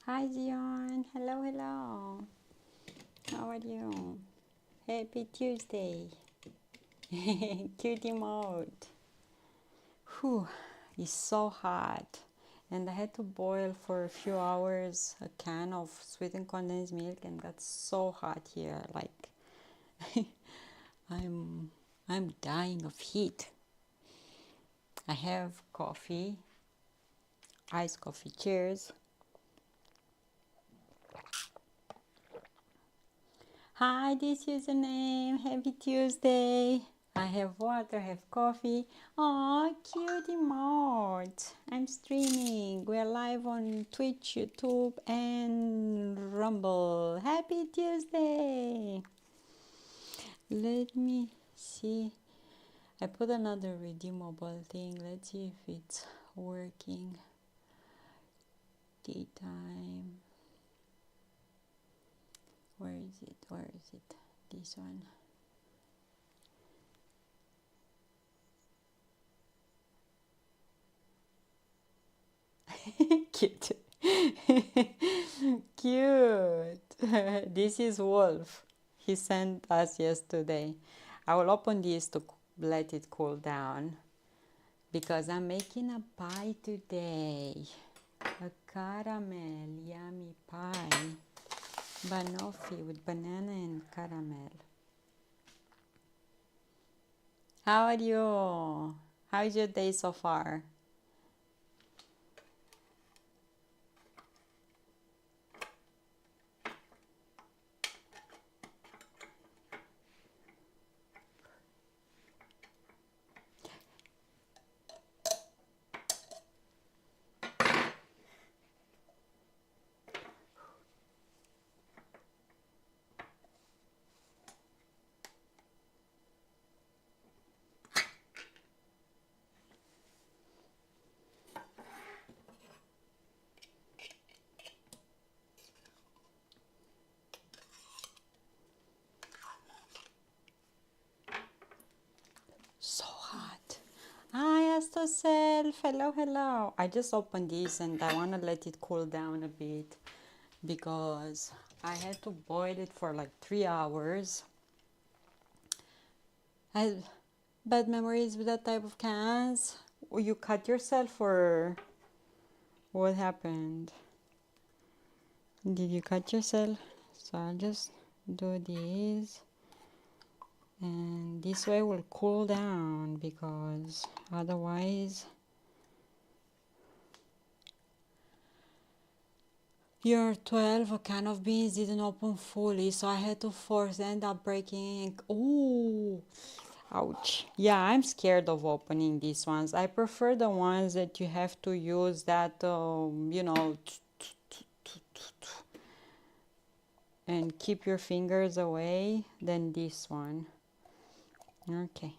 Hi Zion, hello, hello. How are you? Happy Tuesday. Cutie mode. Whew, it's so hot. And I had to boil for a few hours a can of sweetened condensed milk and got so hot here. Like I'm I'm dying of heat. I have coffee, iced coffee. Cheers. Hi, this is username. Happy Tuesday. I have water, I have coffee. Aw, cutie mode. I'm streaming. We're live on Twitch, YouTube, and Rumble. Happy Tuesday. Let me see. I put another redeemable thing. Let's see if it's working. Daytime. Where is it? Where is it? This one. Cute. Cute. This is Wolf. He sent us yesterday. I will open this to let it cool down because I'm making a pie today. A caramel yummy pie. Banoffee with banana and caramel. How are you? How's your day so far? So hot. Hi, Asto Self. Hello, hello. I just opened this and I want to let it cool down a bit because I had to boil it for like 3 hours. I had bad memories with that type of cans. You cut yourself or what happened? Did you cut yourself? So I'll just do this. And this way will cool down because otherwise your 12 a can of beans didn't open fully, so I had to force end up breaking. Ooh, ouch. Yeah, I'm scared of opening these ones. I prefer the ones that you have to use that and keep your fingers away than this one. Okay,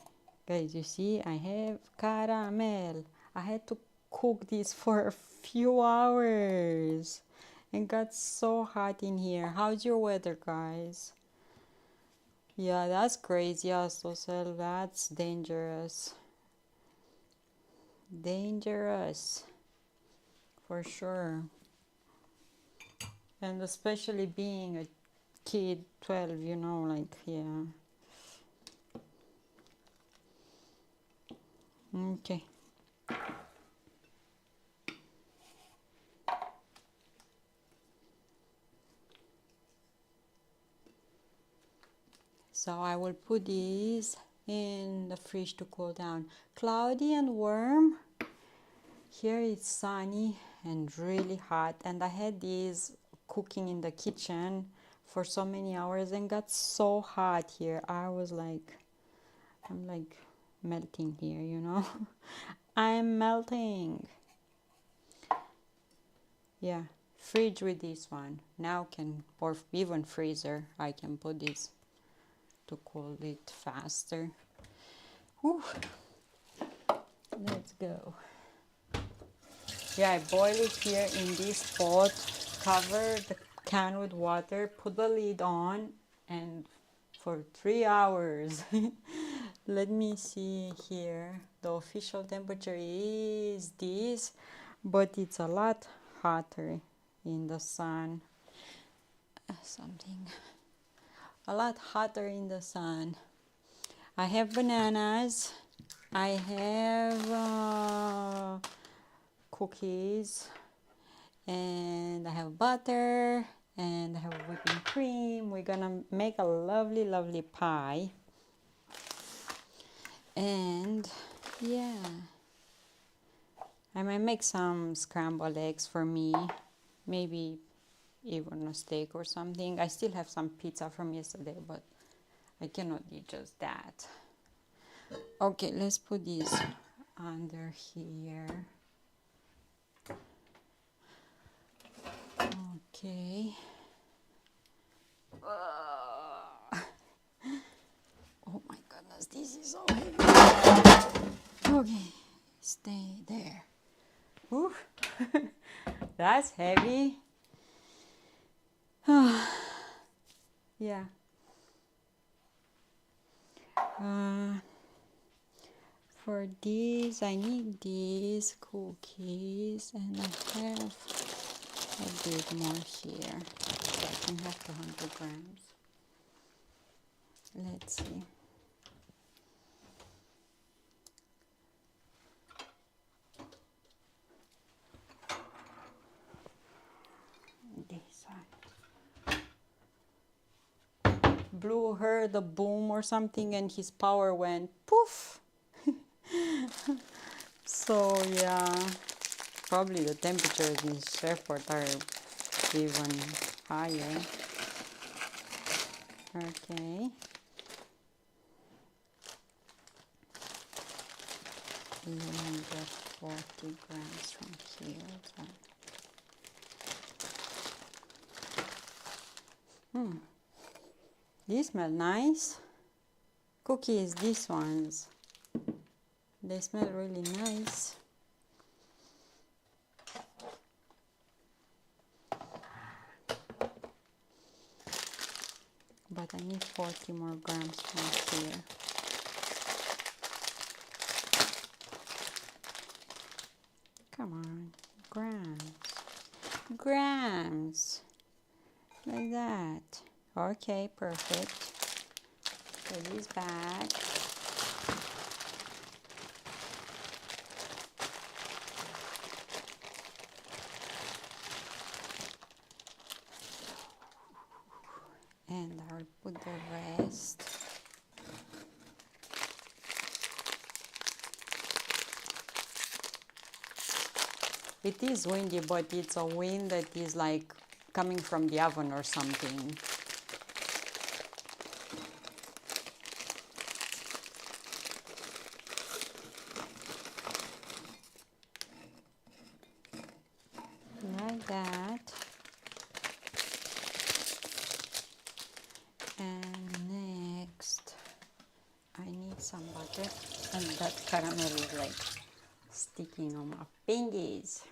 guys, you see I have caramel. I had to cook this for a few hours and got so hot in here. How's your weather, guys? Yeah, that's crazy, Astosel. That's dangerous. Dangerous for sure. And especially being a kid, 12, like, yeah. Okay. So I will put these in the fridge to cool down. Cloudy and warm. Here it's sunny and really hot. And I had these cooking in the kitchen for so many hours and got so hot here. I'm like melting here. I'm melting. Yeah, fridge with this one. Now or even freezer, I can put this to cool it faster. Whew. Let's go. Yeah, I boil it here in this pot, cover the can with water, put the lid on, and for 3 hours. Let me see here. The official temperature is this, but it's a lot hotter in the sun. Something a lot hotter in the sun. I have bananas. I have cookies, and I have butter, and I have whipping cream. We're gonna make a lovely, lovely pie. And yeah, I might make some scrambled eggs for me, maybe even a steak or something. I still have some pizza from yesterday, but I cannot eat just that. Okay, let's put this under here. Okay. Oh my goodness, this is so heavy. Okay, stay there. Ooh. That's heavy. Yeah. For this, I need these cookies, and I have a bit more here. I can have 200 grams. Let's see. This one. Blue heard a boom or something, and his power went poof. So yeah, probably the temperatures in Shreveport are even higher. Okay. And then get 40 grams from here. So. These smell nice. Cookies, these ones. They smell really nice. But I need 40 more grams from here. Come on, grams. Grams. Like that. Okay, perfect. Put this back. And I'll put the rest. It is windy, but it's a wind that is like coming from the oven or something. Like that. And next, I need some butter. And that caramel is like sticking on my fingers.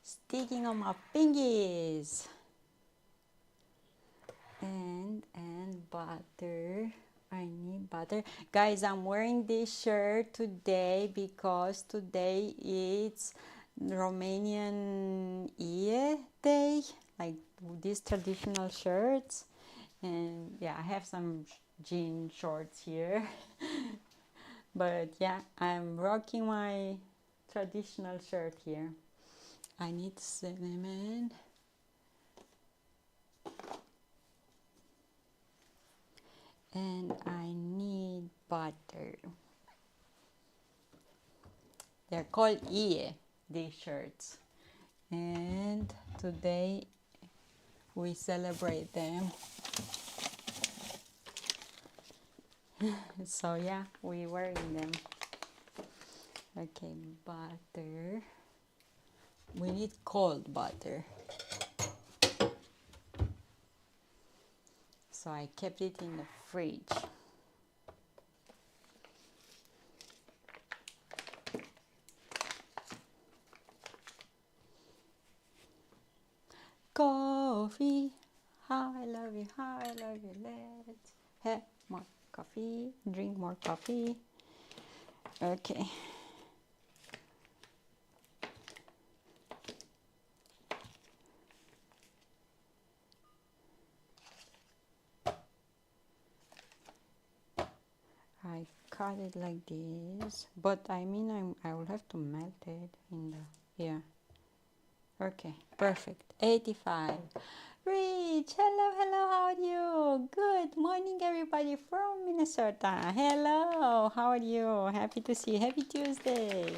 Sticking on my fingers. And butter. I need butter. Guys, I'm wearing this shirt today because today it's Romanian Ie Day, like these traditional shirts. And yeah, I have some jean shorts here. But yeah, I'm rocking my traditional shirt here. I need cinnamon. And I need butter. They're called Ie, these shirts. And today we celebrate them. So yeah, we're wearing them. Okay, butter. We need cold butter. So I kept it in the fridge. Coffee, I love you, I love you. Let's have more coffee, drink more coffee. Okay. cut it like this, but I mean I will have to melt it in the, yeah. Okay, perfect. 85. Rich, hello, hello, how are you? Good morning, everybody from Minnesota. Hello, how are you? Happy to see you. Happy Tuesday.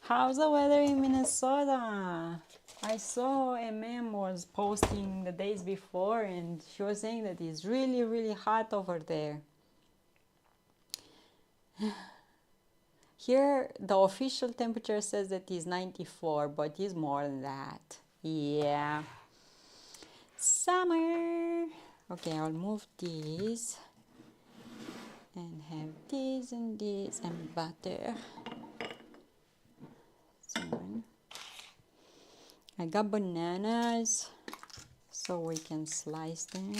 How's the weather in Minnesota? I saw a meme was posting the days before and she was saying that it's really, really hot over there. Here, the official temperature says that it's 94, but it's more than that. Yeah. Summer. Okay, I'll move these and have this and this and butter. So, I got bananas so we can slice them.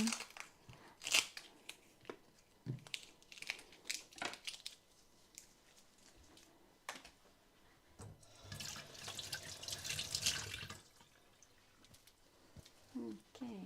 Okay.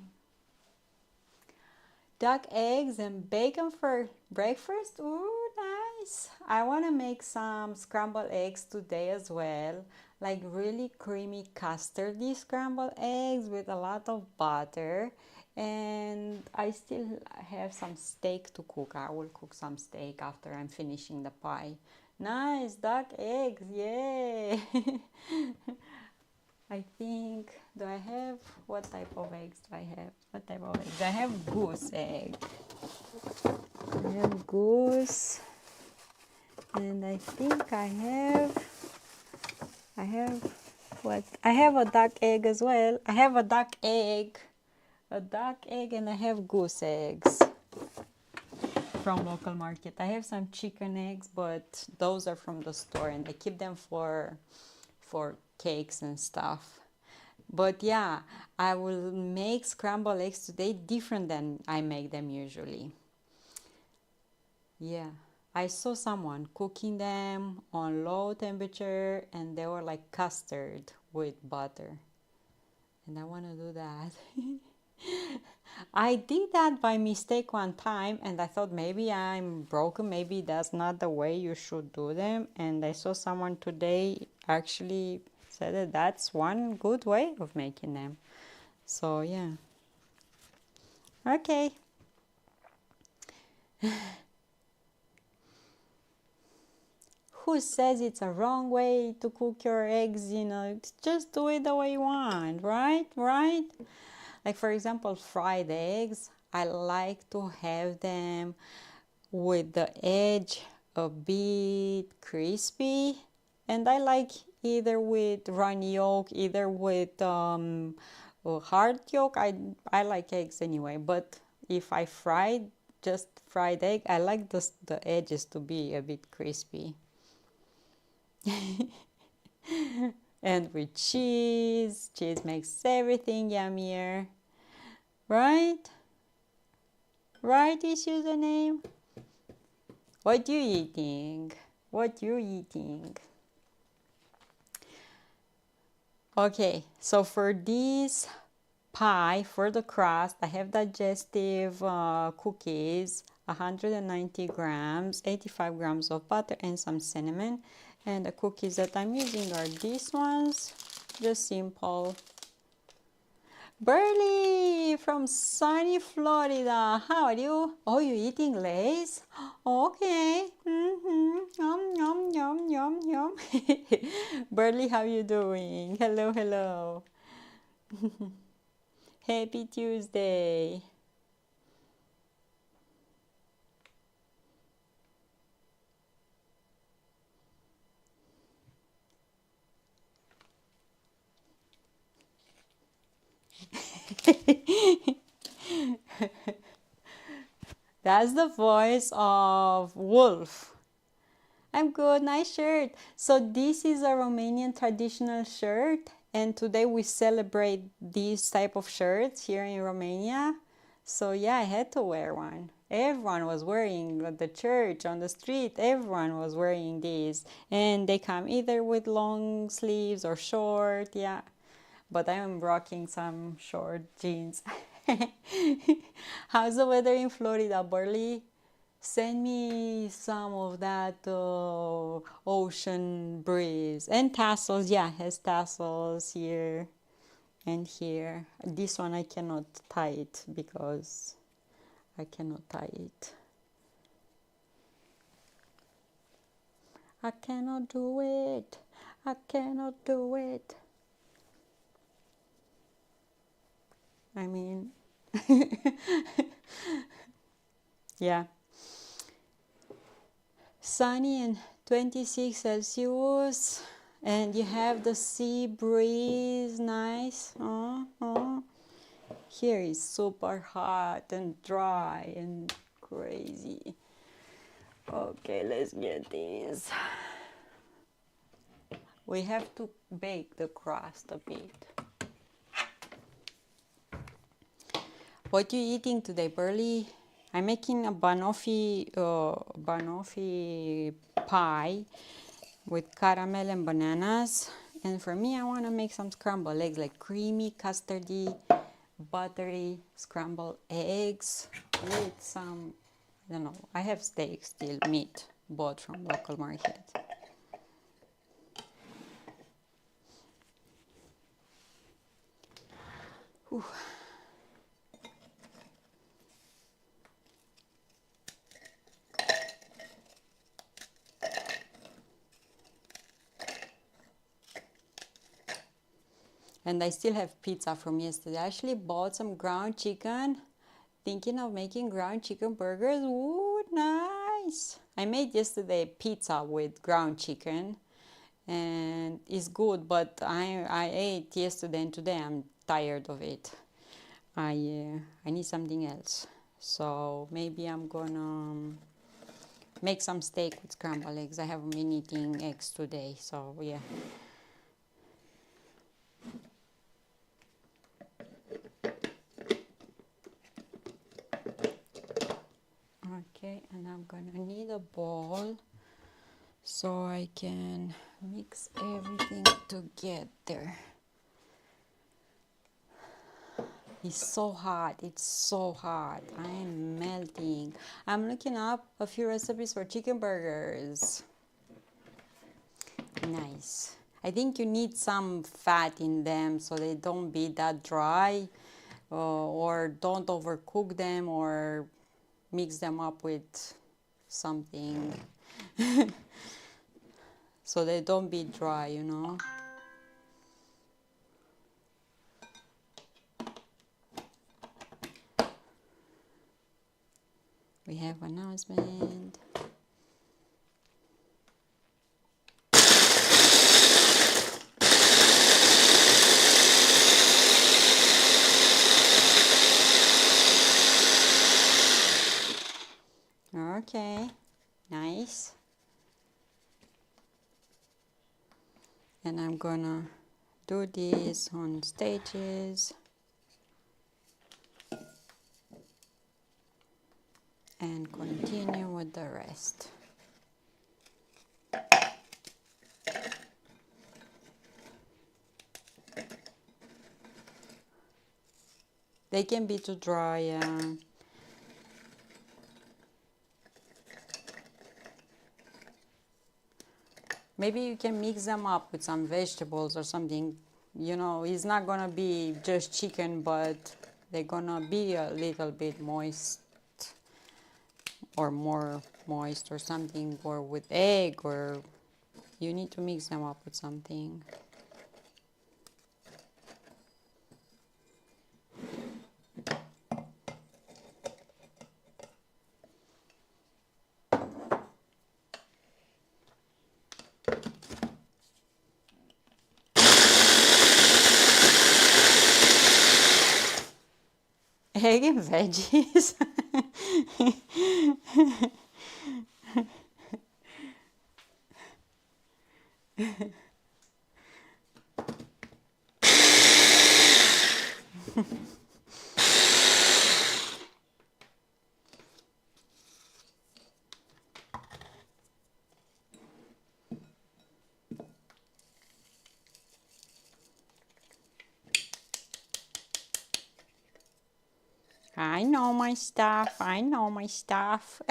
Duck eggs and bacon for breakfast. Ooh, nice. I want to make some scrambled eggs today as well. Like really creamy custardy scrambled eggs with a lot of butter. And I still have some steak to cook. I will cook some steak after I'm finishing the pie. Nice, duck eggs, yay! I think, do I have, what type of eggs do I have? What type of eggs? I have goose egg. I have goose. And I think I have what? I have a duck egg as well. I have a duck egg, and I have goose eggs from local market. I have some chicken eggs, but those are from the store and I keep them for cakes and stuff. But yeah, I will make scrambled eggs today different than I make them usually. Yeah, I saw someone cooking them on low temperature and they were like custard with butter. And I want to do that. I did that by mistake one time and I thought maybe I'm broken, maybe that's not the way you should do them. And I saw someone today actually said that that's one good way of making them. So yeah. Okay. Who says it's a wrong way to cook your eggs? You know, just do it the way you want, right? Right? Like for example, fried eggs, I like to have them with the edge a bit crispy, and I like either with runny yolk, either with hard yolk. I like eggs anyway, but if I just fried egg, I like the edges to be a bit crispy. And with cheese makes everything yummier, right? Right, is username? What you eating? What you eating? Okay, so for this pie, for the crust, I have digestive cookies, 190 grams, 85 grams of butter, and some cinnamon. And the cookies that I'm using are these ones, just simple. Burley from sunny Florida. How are you? Oh, you eating Lay's? Okay. Yum, yum, yum, yum, yum. Burley, how you doing? Hello, hello. Happy Tuesday. That's the voice of Wolf. I'm good, nice shirt. So this is a Romanian traditional shirt, and today we celebrate these type of shirts here in Romania. So yeah, I had to wear one. Everyone was wearing at the church, on the street, everyone was wearing these. And they come either with long sleeves or short, yeah. But I'm rocking some short jeans. How's the weather in Florida, Burley? Send me some of that ocean breeze. And tassels, yeah, has tassels here and here. This one I cannot tie it because I cannot tie it. I cannot do it. I cannot do it. I mean, yeah. Sunny and 26 Celsius, and you have the sea breeze, nice. Here is super hot and dry and crazy. Okay, let's get this. We have to bake the crust a bit. What you eating today, Burley? I'm making a Banoffee pie with caramel and bananas. And for me, I want to make some scrambled eggs, like creamy, custardy, buttery scrambled eggs with some, I don't know, I have steak still, meat, bought from local market. Whew. And I still have pizza from yesterday. I actually bought some ground chicken, thinking of making ground chicken burgers. Ooh, nice! I made yesterday pizza with ground chicken, and it's good, but I ate yesterday and today I'm tired of it. I need something else. So maybe I'm gonna make some steak with scrambled eggs. I haven't been eating eggs today, so yeah. Okay, and I'm gonna need a bowl so I can mix everything together. It's so hot, it's so hot. I am melting. I'm looking up a few recipes for chicken burgers. Nice. I think you need some fat in them so they don't be that dry, or don't overcook them or mix them up with something so they don't be dry, you know. We have announcement. Okay, nice. And I'm gonna do this on stages and continue with the rest. They can be too dry. Maybe you can mix them up with some vegetables or something. You know, it's not gonna be just chicken, but they're gonna be a little bit moist or more moist or something, or with egg, or you need to mix them up with something. Egg and veggies. I know my stuff. I know my stuff.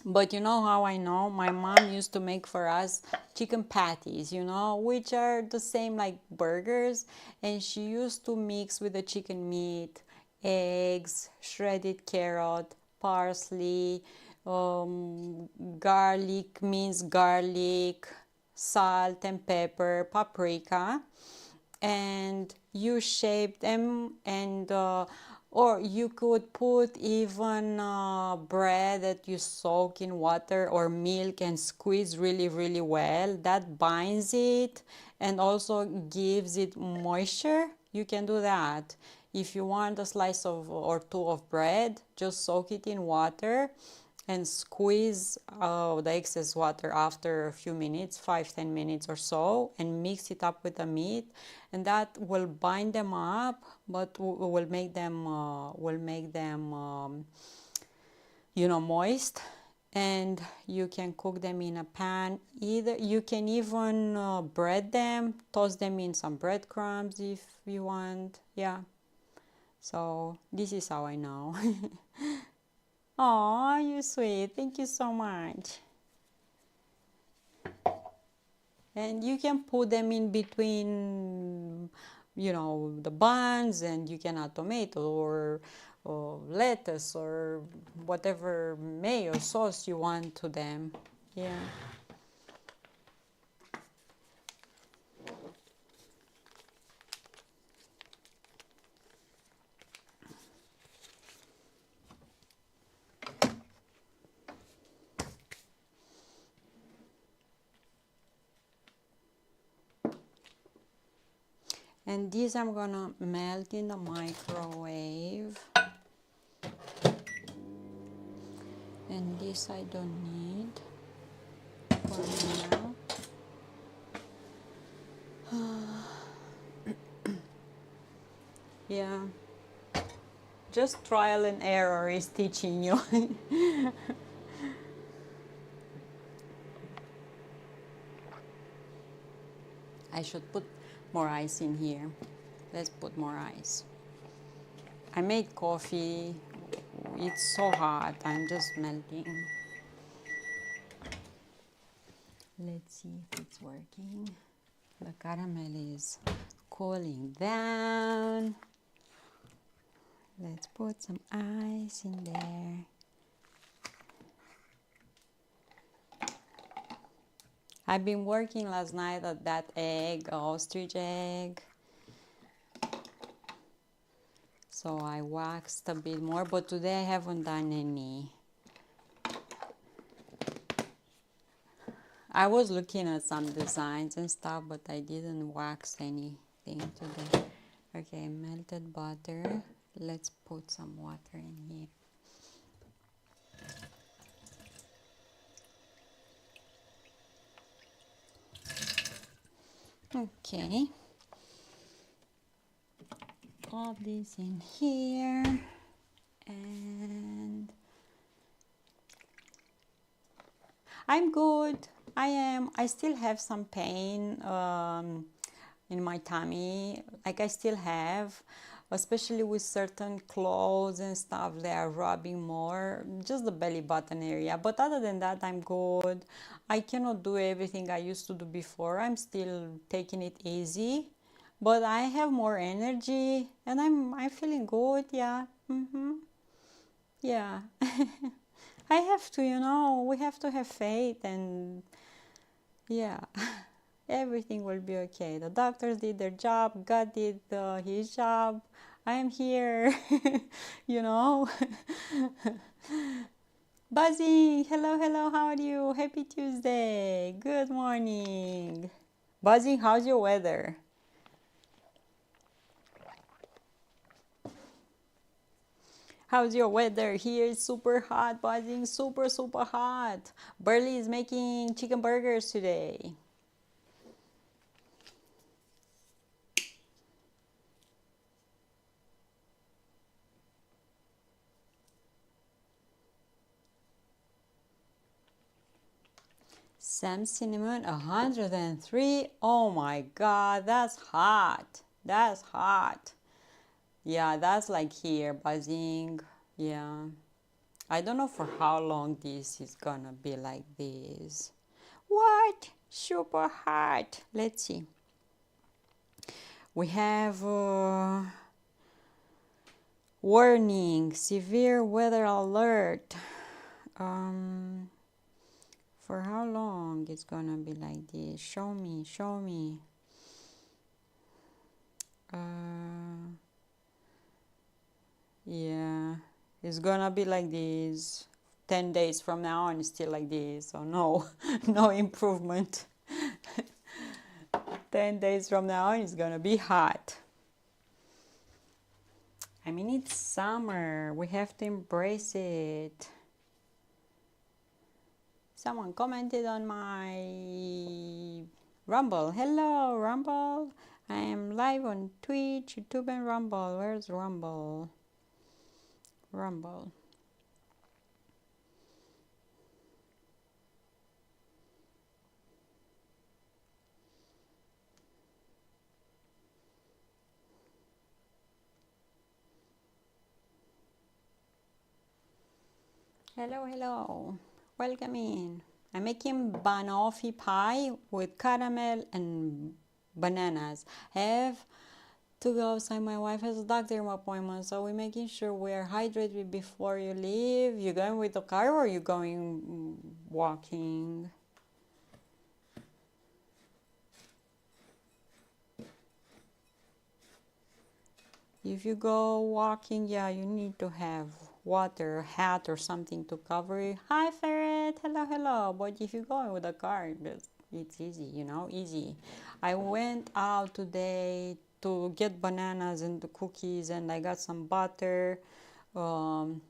But you know how I know? My mom used to make for us chicken patties, you know, which are the same like burgers. And she used to mix with the chicken meat, eggs, shredded carrot, parsley, garlic, minced garlic, salt and pepper, paprika, and you shape them, and or you could put even bread that you soak in water or milk and squeeze really well. That binds it and also gives it moisture. You can do that. If you want a slice of or two of bread, just soak it in water and squeeze the excess water after a few minutes, 5-10 minutes or so, and mix it up with the meat, and that will bind them up, but will make them you know, moist. And you can cook them in a pan. Either you can even bread them, toss them in some breadcrumbs if you want. Yeah, so this is how I know. Oh, you're sweet. Thank you so much. And you can put them in between, you know, the buns, and you can add tomato or lettuce or whatever mayo sauce you want to them. Yeah. And this I'm gonna melt in the microwave. And this I don't need for now. Yeah, just trial and error is teaching you. I should put more ice in here. Let's put more ice. I made coffee. It's so hot. I'm just melting. Let's see if it's working. The caramel is cooling down. Let's put some ice in there. I've been working last night at that egg, ostrich egg. So I waxed a bit more, but today I haven't done any. I was looking at some designs and stuff, but I didn't wax anything today. Okay, melted butter. Let's put some water in here. Okay. All this in here. And I'm good. I am. I still have some pain in my tummy. Like I still have, especially with certain clothes and stuff. They are rubbing more, just the belly button area. But other than that, I'm good. I cannot do everything I used to do before. I'm still taking it easy, but I have more energy and I'm feeling good. Yeah. Yeah. I have to, you know, we have to have faith, and yeah, everything will be okay. The doctors did their job, God did his job. I am here, you know. Buzzing, hello, how are you? Happy Tuesday, good morning. Buzzing, how's your weather? How's your weather? Here it's super hot, Buzzing, super hot. Burley is making chicken burgers today. Some cinnamon, 103. Oh my God, that's hot. That's hot. Yeah, that's like here, buzzing. Yeah. I don't know for how long this is gonna be like this. What? Super hot. Let's see. We have warning, severe weather alert. For how long it's gonna be like this? Show me, show me. Yeah, it's gonna be like this. 10 days from now and it's still like this. So no, no improvement. 10 days from now it's gonna be hot. I mean, it's summer. We have to embrace it. Someone commented on my Rumble. Hello, Rumble. I am live on Twitch, YouTube, and Rumble. Where's Rumble? Rumble. Hello, hello. Welcome in. I'm making Banoffee Pie with caramel and bananas. I have to go outside. My wife has a doctor appointment, so we're making sure we're hydrated before you leave. You going with the car or you going walking? If you go walking, yeah, you need to have water, hat, or something to cover it. Hi, Ferret. Hello, hello. But if you go with a car, it's easy, you know, easy. I went out today to get bananas and the cookies, and I got some butter. And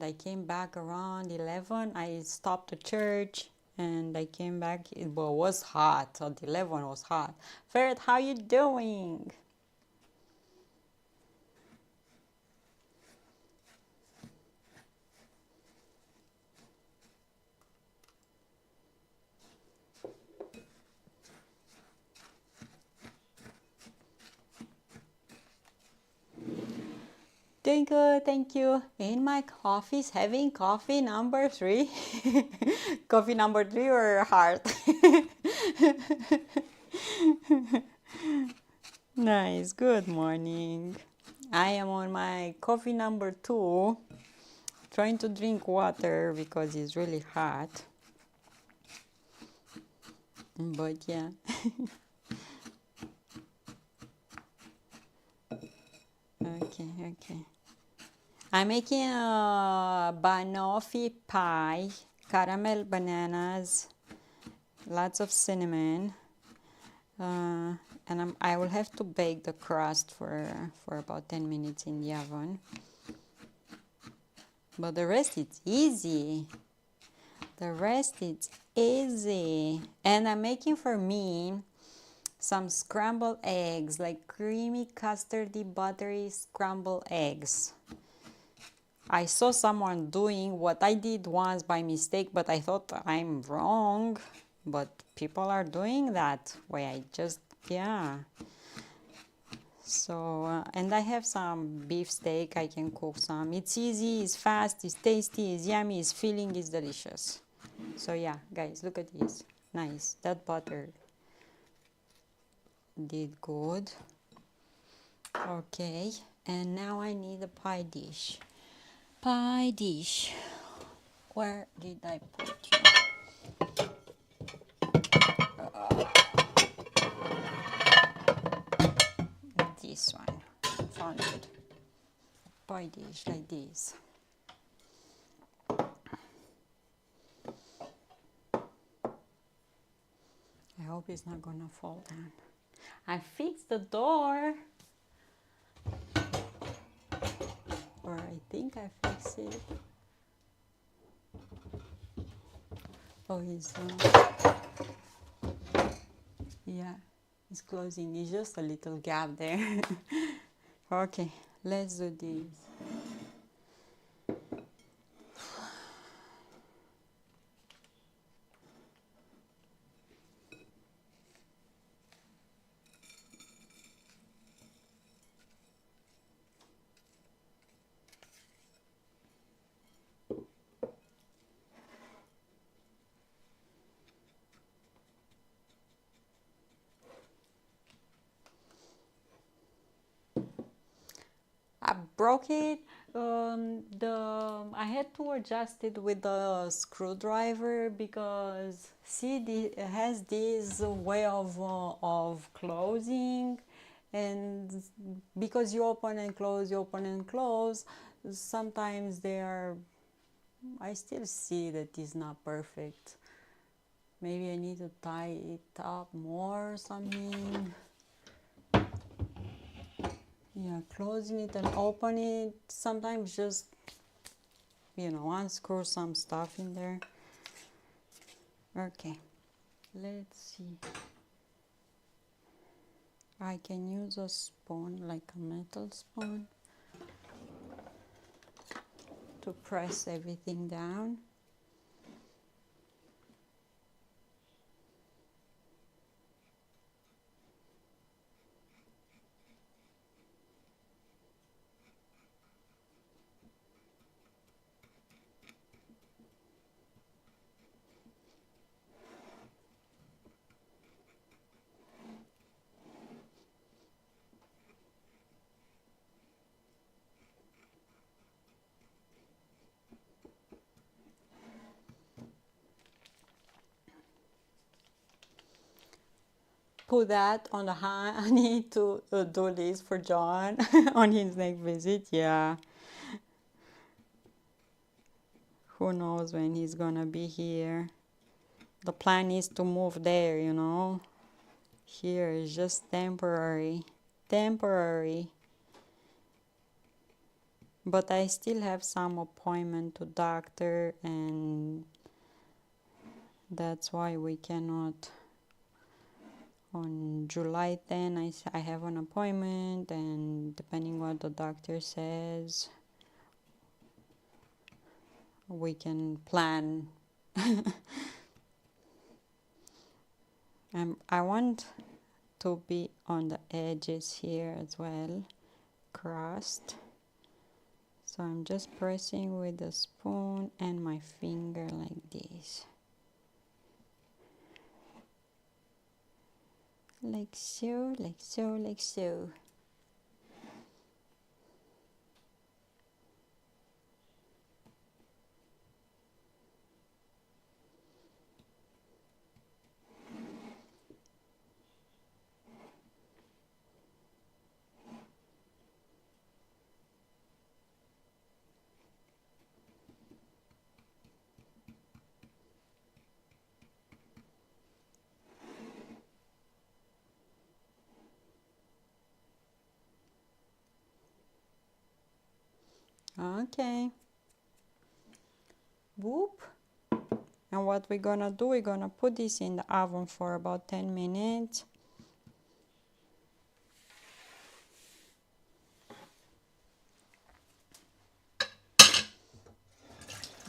I came back around 11. I stopped at church and I came back. It was hot. At 11 was hot. Ferret, how you doing? Doing good, thank you. In my coffee's having coffee number 3. Coffee number 3 or heart? Nice, good morning. I am on my coffee number 2. Trying to drink water because it's really hot. But yeah. Okay. I'm making a Banoffee pie, caramel bananas, lots of cinnamon, and I will have to bake the crust for about 10 minutes in the oven. But the rest it's easy. The rest it's easy. And I'm making for me some scrambled eggs, like creamy, custardy, buttery scrambled eggs. I saw someone doing what I did once by mistake, but I thought I'm wrong. But people are doing that way. I just, yeah. So, and I have some beef steak. I can cook some. It's easy, it's fast, it's tasty, it's yummy, it's filling, it's delicious. So yeah, guys, look at this. Nice. That butter did good. Okay, and now I need a pie dish. Pie dish. Where did I put you? This one. Found it. Pie dish like this. I hope it's not gonna fall down. I fixed the door. Or I think I fixed it. Oh, it's yeah, it's closing. It's just a little gap there. Okay, let's do this. broke it. I had to adjust it with the screwdriver because see, it has this way of closing, and because you open and close, you open and close, sometimes they are, I still see that it's not perfect. Maybe I need to tie it up more or something. Yeah, closing it and open it, sometimes just, you know, unscrew some stuff in there. Okay, let's see. I can use a spoon, like a metal spoon, to press everything down. Put that on the honey to do this for John on his next visit. Yeah. Who knows when he's gonna be here. The plan is to move there, you know. Here is just temporary. Temporary. But I still have some appointment to doctor, and that's why we cannot. On July 10, I have an appointment, and depending what the doctor says, we can plan. I want to be on the edges here as well, crust. So I'm just pressing with the spoon and my finger like this. Like so, like so, like so. Okay. Whoop. And what we're gonna do, we're gonna put this in the oven for about 10 minutes.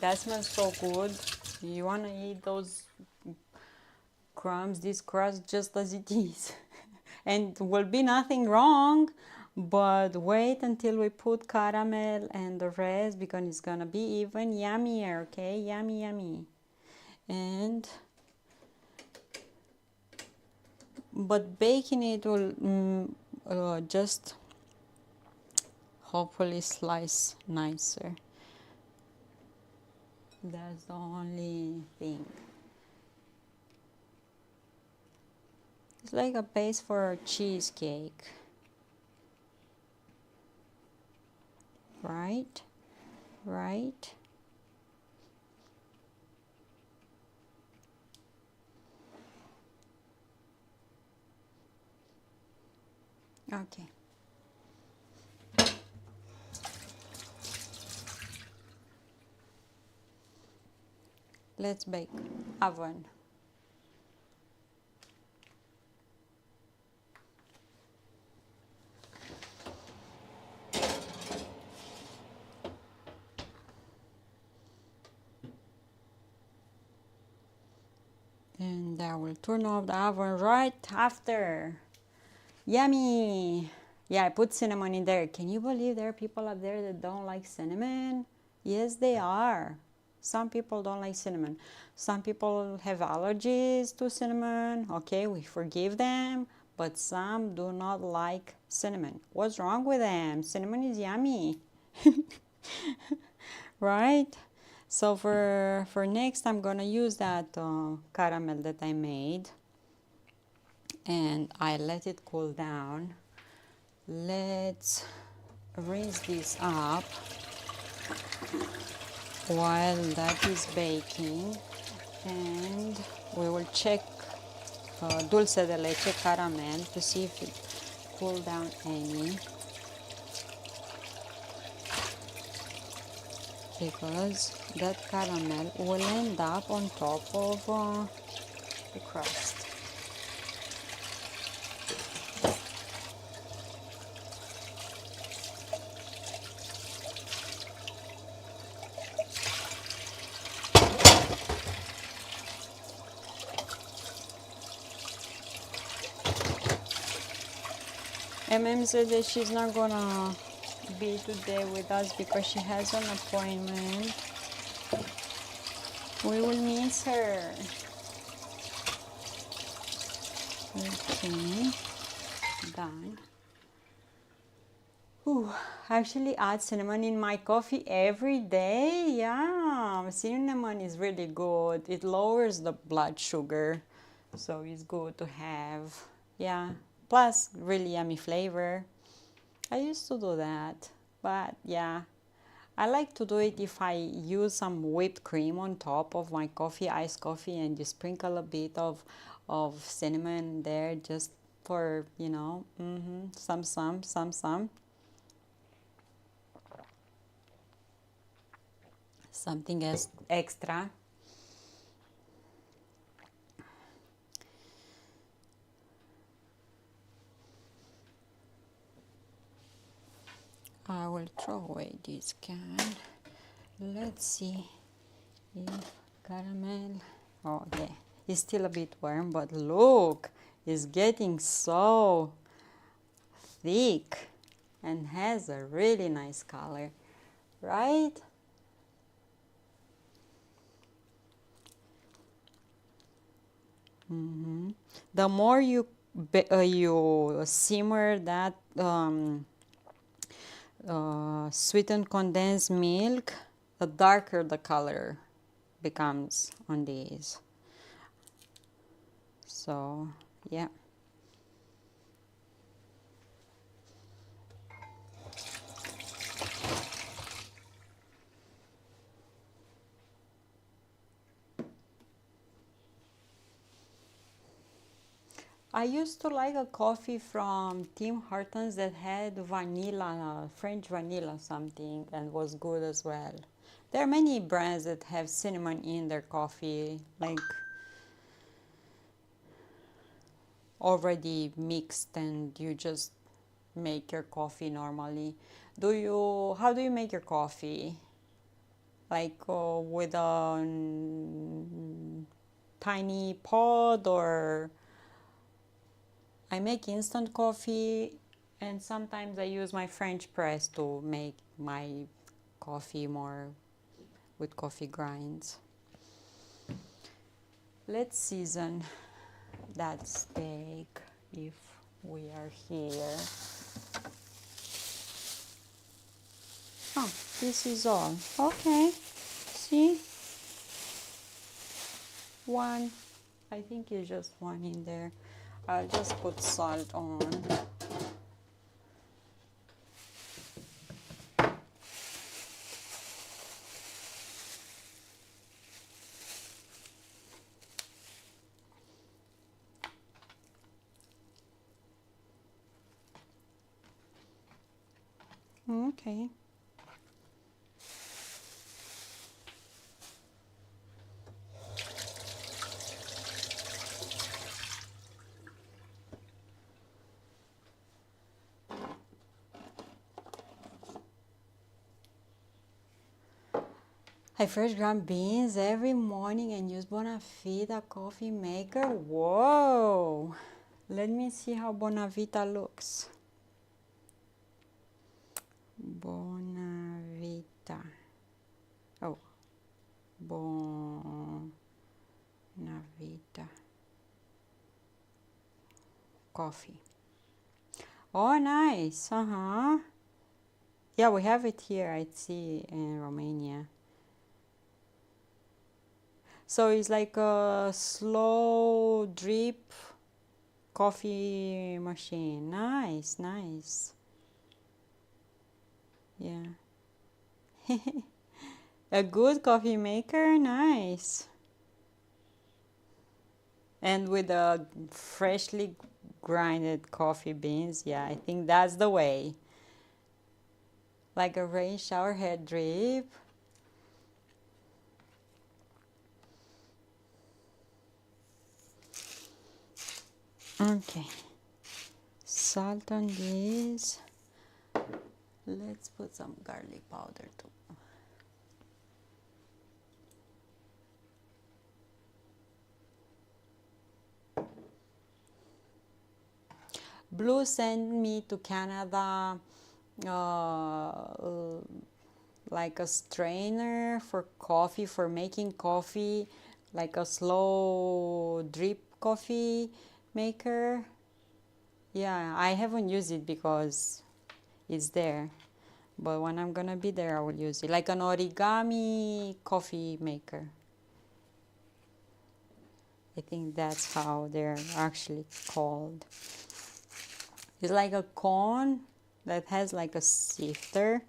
That smells so good. You wanna eat those crumbs, this crust, just as it is. And will be nothing wrong, but wait until we put caramel and the rest, because it's gonna be even yummier. Okay, yummy, yummy. And but baking it will just hopefully slice nicer. That's the only thing. It's like a base for a cheesecake, right? Right? Okay. Let's bake. Oven. And I will turn off the oven right after. Yummy! Yeah, I put cinnamon in there. Can you believe there are people out there that don't like cinnamon? Yes, they are. Some people don't like cinnamon. Some people have allergies to cinnamon. Okay, we forgive them. but some do not like cinnamon. What's wrong with them? Cinnamon is yummy. Right? So for next, I'm gonna use that caramel that I made, and I let it cool down. Let's rinse this up while that is baking, and we will check dulce de leche caramel to see if it cooled down any, because that caramel will end up on top of the crust. Said that she's not gonna be today with us because she has an appointment. We will miss her. Okay, done. Ooh, I actually add cinnamon in my coffee every day. Yeah, cinnamon is really good. It lowers the blood sugar, so it's good to have. Yeah, plus really yummy flavor. I used to do that, but yeah, I like to do it if I use some whipped cream on top of my coffee, iced coffee, and just sprinkle a bit of cinnamon there just for, you know, some. Something else extra. I will throw away this can. Let's see if caramel, oh yeah, it's still a bit warm, but look, it's getting so thick and has a really nice color, right? The more you simmer that sweetened condensed milk, the darker the color becomes on these. So yeah. I used to like a coffee from Tim Hortons that had vanilla, French vanilla something, and was good as well. There are many brands that have cinnamon in their coffee, like already mixed, and you just make your coffee normally. How do you make your coffee? Like with a tiny pot, or I make instant coffee, and sometimes I use my French press to make my coffee more with coffee grinds. Let's season that steak if we are here. Oh, this is all. Okay, see? One, I think it's just one in there. I'll just put salt on. Okay. I first grind beans every morning and use Banoffee coffee maker. Whoa! Let me see how Bonavita looks. Bonavita. Oh, Bonavita. coffee. Oh, nice. Uh-huh. Yeah, we have it here, I see, in Romania. So it's like a slow drip coffee machine. Nice, nice. Yeah. A good coffee maker, nice. And with the freshly grinded coffee beans, yeah, I think that's the way. Like a rain shower head drip. Okay, salt on this. Let's put some garlic powder too. Blue sent me to Canada like a strainer for coffee, for making coffee, like a slow drip coffee maker. Yeah, I haven't used it because it's there, but when I'm gonna be there I will use it, like an origami coffee maker. I think that's how they're actually called. It's like a cone that has like a sifter,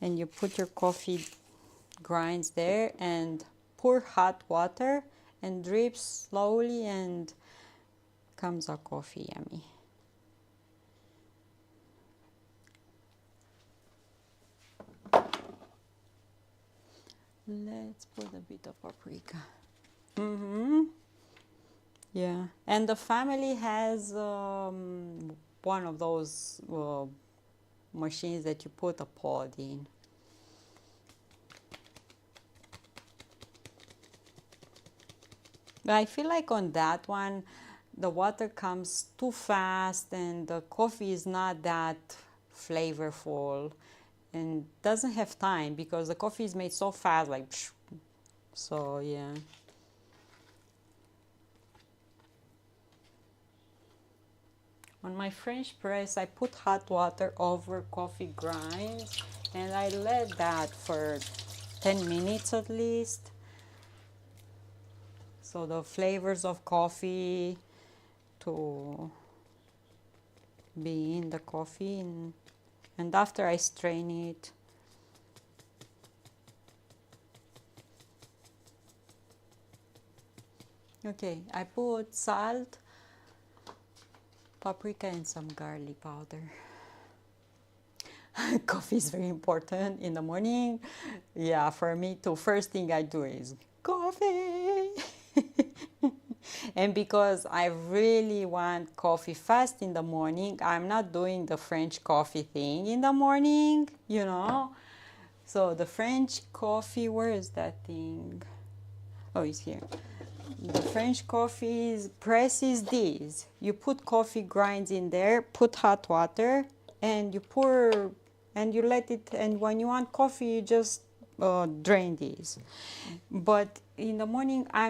and you put your coffee grinds there and pour hot water and drip slowly and comes a coffee. Yummy. Let's put a bit of paprika. Yeah, and the family has one of those machines that you put a pod in. But I feel like on that one, the water comes too fast and the coffee is not that flavorful and doesn't have time because the coffee is made so fast, like, so yeah. On my French press, I put hot water over coffee grinds and I let that for 10 minutes at least. So the flavors of coffee to be in the coffee, and after I strain it. Okay, I put salt, paprika and some garlic powder. Coffee is very important in the morning. Yeah, for me too. First thing I do is coffee. And because I really want coffee fast in the morning, I'm not doing the French coffee thing in the morning, you know. So the French coffee, where is that thing? Oh, it's here. The French coffee press is this. You put coffee grinds in there, put hot water, and you pour, and you let it, and when you want coffee, you just drain these. But in the morning, I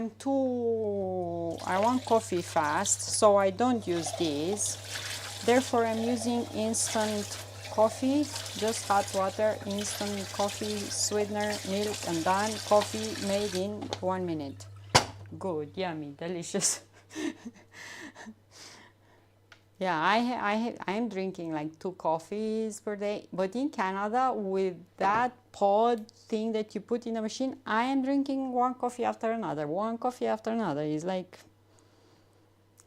want coffee fast, so I don't use these. Therefore, I'm using instant coffee, just hot water, instant coffee, sweetener, milk, and done. Coffee made in 1 minute. Good, yummy, delicious. Yeah, I'm drinking like 2 coffees per day, but in Canada with that pod thing that you put in the machine, I am drinking 1 coffee after another, 1 coffee after another. It's like,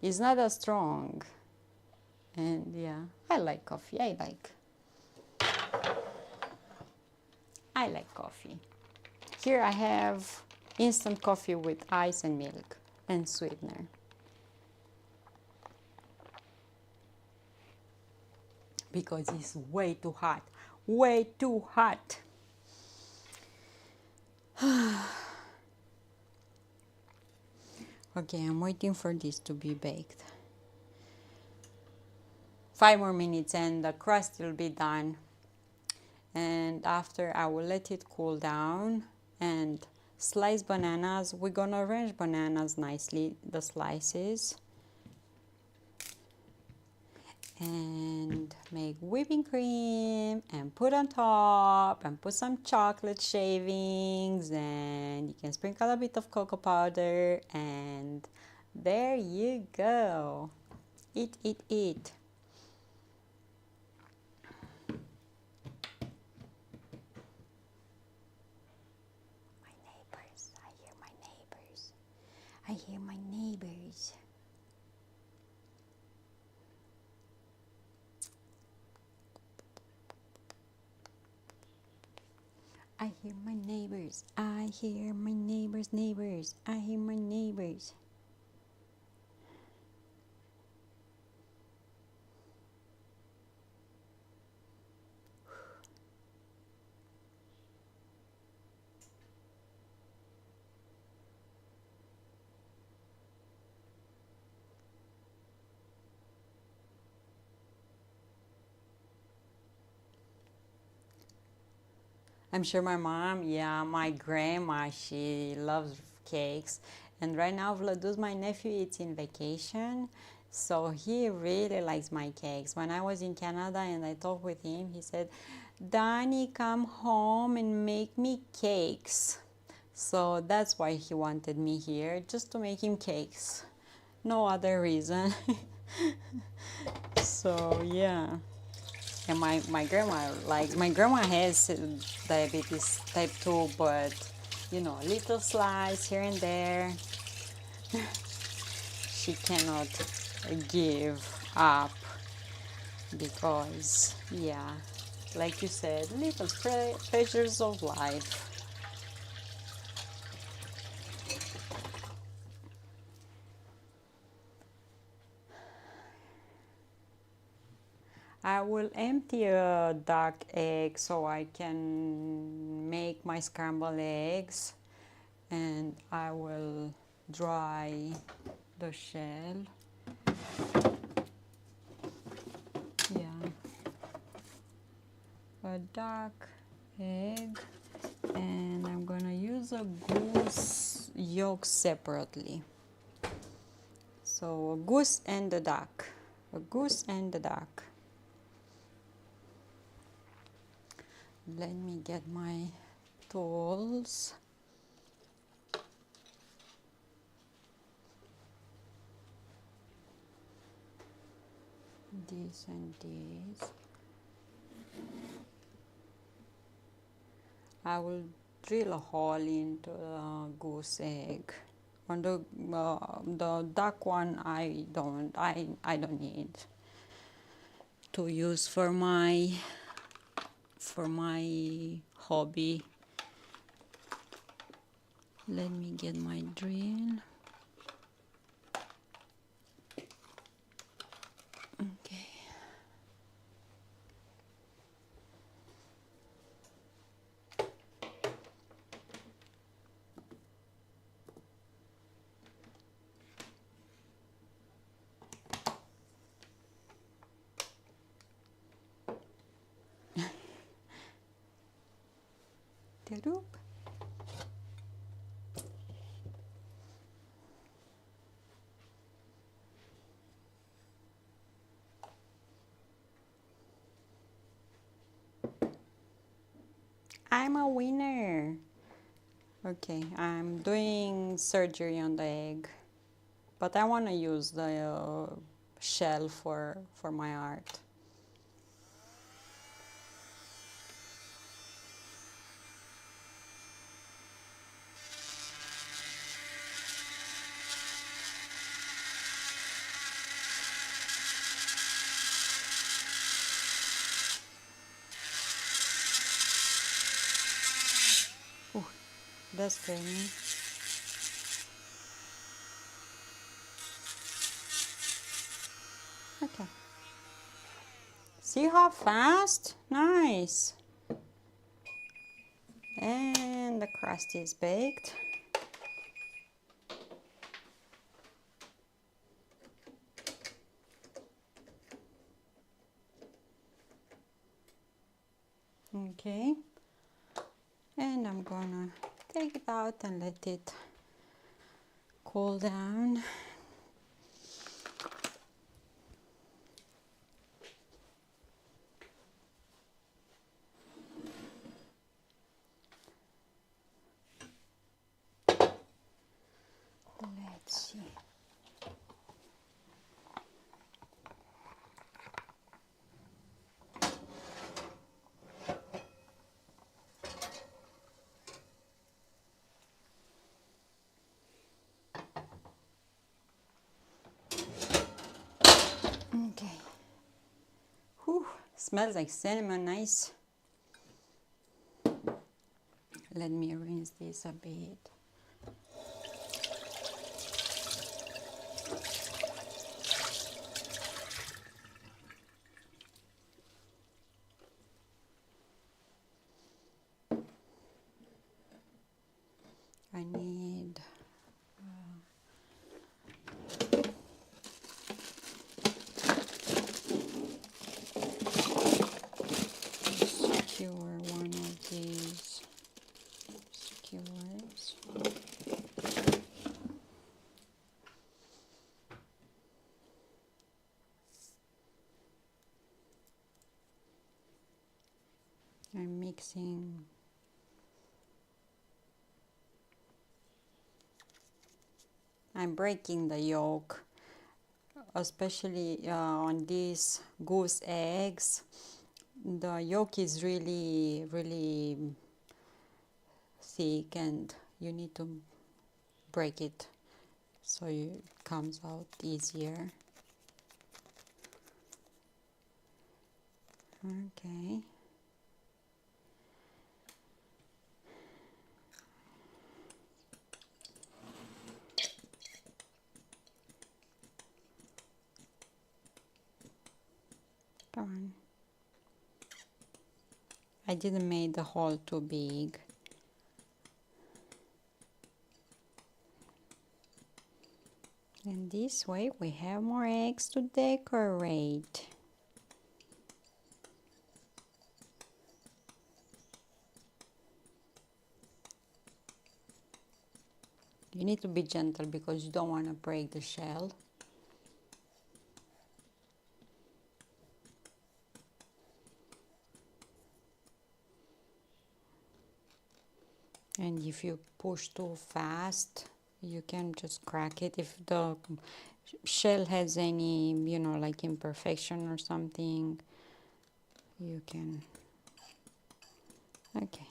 it's not as strong. And yeah, I like coffee. I like coffee. Here I have instant coffee with ice and milk and sweetener. Because it's way too hot. Way too hot. Okay, I'm waiting for this to be baked. 5 more minutes and the crust will be done. And after I will let it cool down and slice bananas. We're gonna arrange bananas nicely, the slices. and make whipping cream and put on top and put some chocolate shavings, and you can sprinkle a bit of cocoa powder, and there you go. Eat, eat, eat. My neighbors, I hear my neighbors. I hear my neighbors. I hear my neighbors. I hear my neighbors' neighbors. I hear my neighbors. I'm sure my mom, yeah, my grandma, she loves cakes. And right now, Vladus, my nephew, is in vacation, so he really likes my cakes. When I was in Canada and I talked with him, he said, Danny, come home and make me cakes. So that's why he wanted me here, just to make him cakes. No other reason. So, yeah. And my grandma likes, my grandma has diabetes type 2, but you know, little slice here and there. She cannot give up because, yeah, like you said, little pleasures of life. I will empty a dark egg so I can make my scrambled eggs, and I will dry the shell. Yeah, a dark egg, and I'm gonna use a goose yolk separately. So a goose and a duck, a goose and a duck. Let me get my tools. This and this. I will drill a hole into the goose egg. On the duck one, I don't need to use for my hobby. Let me get my drill. Okay. Tadoop. I'm a winner. Okay, I'm doing surgery on the egg, but I want to use the shell for my art. Ooh, that's scared me. Okay. See how fast? Nice. And the crust is baked. Okay. And I'm gonna take it out and let it cool down. Let's see. Okay. Whew, smells like cinnamon, nice. Let me rinse this a bit. I need skewer one of these skewers. I'm mixing I'm breaking the yolk, especially on these goose eggs. The yolk is really thick and you need to break it so it comes out easier. Okay. Come on. I didn't make the hole too big. And this way we have more eggs to decorate. You need to be gentle because you don't want to break the shell. And if you push too fast, you can just crack it. If the shell has any, you know, like imperfection or something, you can. Okay.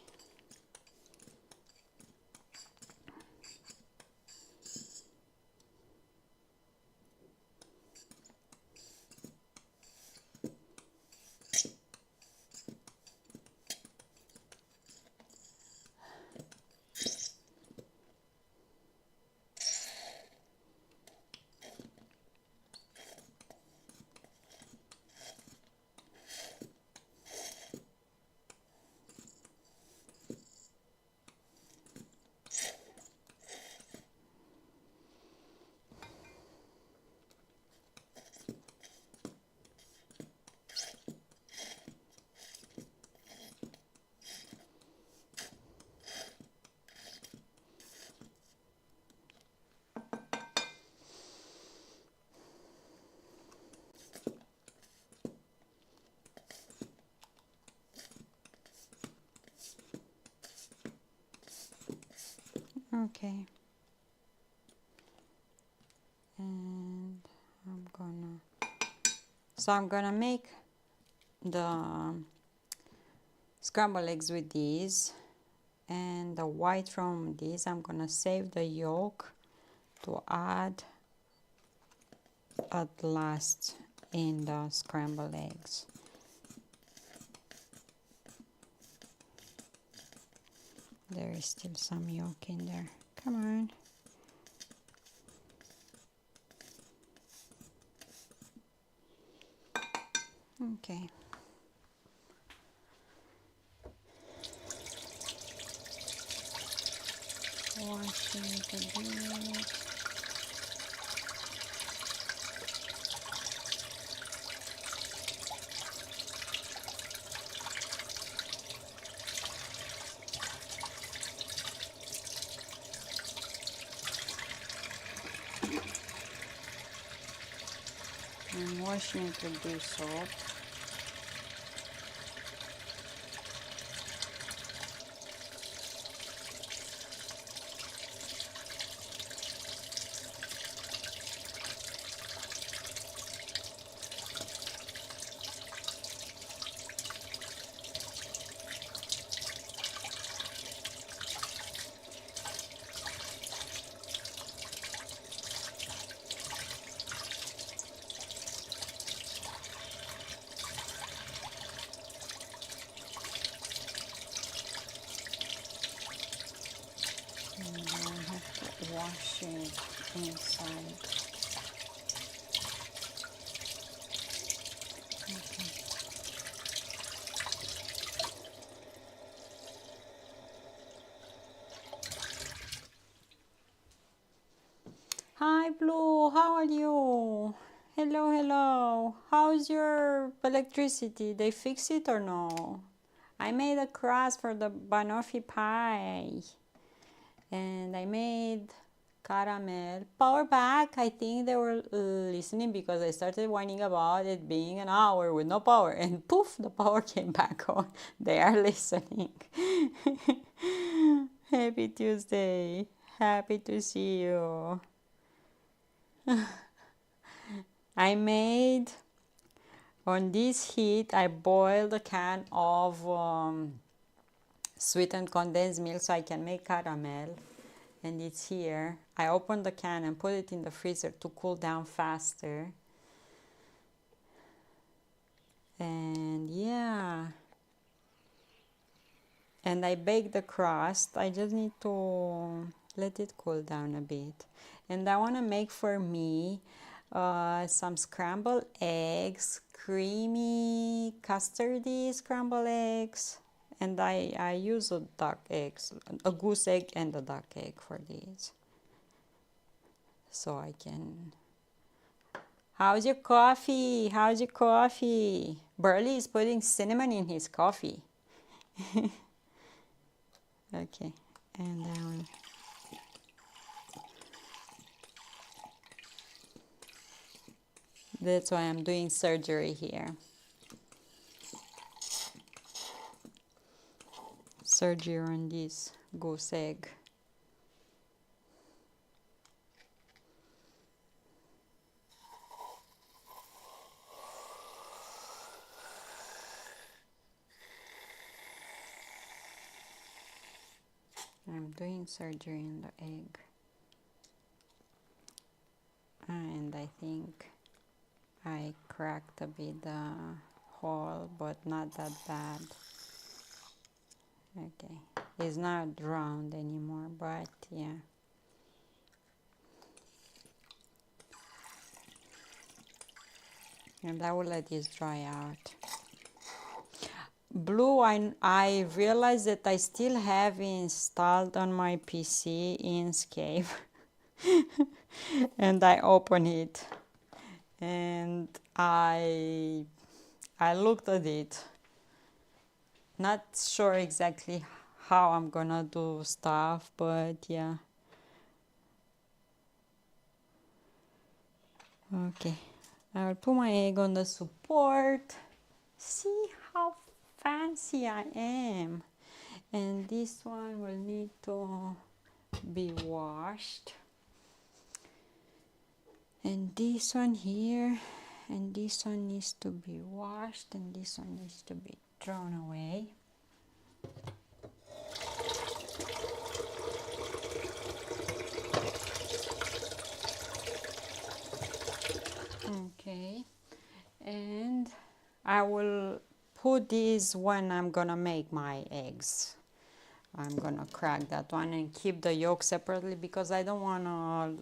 Okay. And I'm gonna make the scrambled eggs with these, and the white from this I'm gonna save the yolk to add at last in the scrambled eggs. There is still some yolk in there. Come on. Okay. Wash it a bit. I'm washing it with this soap. And I have to wash it inside. Okay. Hi Blue, how are you? Hello, hello. How's your electricity? They fix it or no? I made a crust for the Banoffee Pie. And I made caramel. Power back. I think they were listening because I started whining about it being an hour with no power. And poof, the power came back on. They are listening. Happy Tuesday. Happy to see you. I made, on this heat, I boiled a can of sweetened condensed milk so I can make caramel. And it's here. I opened the can and put it in the freezer to cool down faster. And yeah. And I baked the crust. I just need to let it cool down a bit. And I want to make for me some scrambled eggs, creamy, custardy scrambled eggs. And I use a duck eggs, a goose egg and a duck egg for these. So I can... How's your coffee? How's your coffee? Burley is putting cinnamon in his coffee. Okay, and that's why I'm doing surgery here. Surgery on this goose egg. I'm doing surgery on the egg. And I think I cracked a bit the hole, but not that bad. Okay, it's not round anymore, but yeah. And I will let this dry out. Blue, I realized that I still have installed on my PC Inkscape. And I open it and I looked at it. Not sure exactly how I'm gonna do stuff, but yeah. Okay, I will put my egg on the support. See how fancy I am. And this one will need to be washed. And this one here, and this one needs to be washed, and this one needs to be thrown away. Okay, and I will put this when I'm gonna make my eggs. I'm gonna crack that one and keep the yolk separately because I don't wanna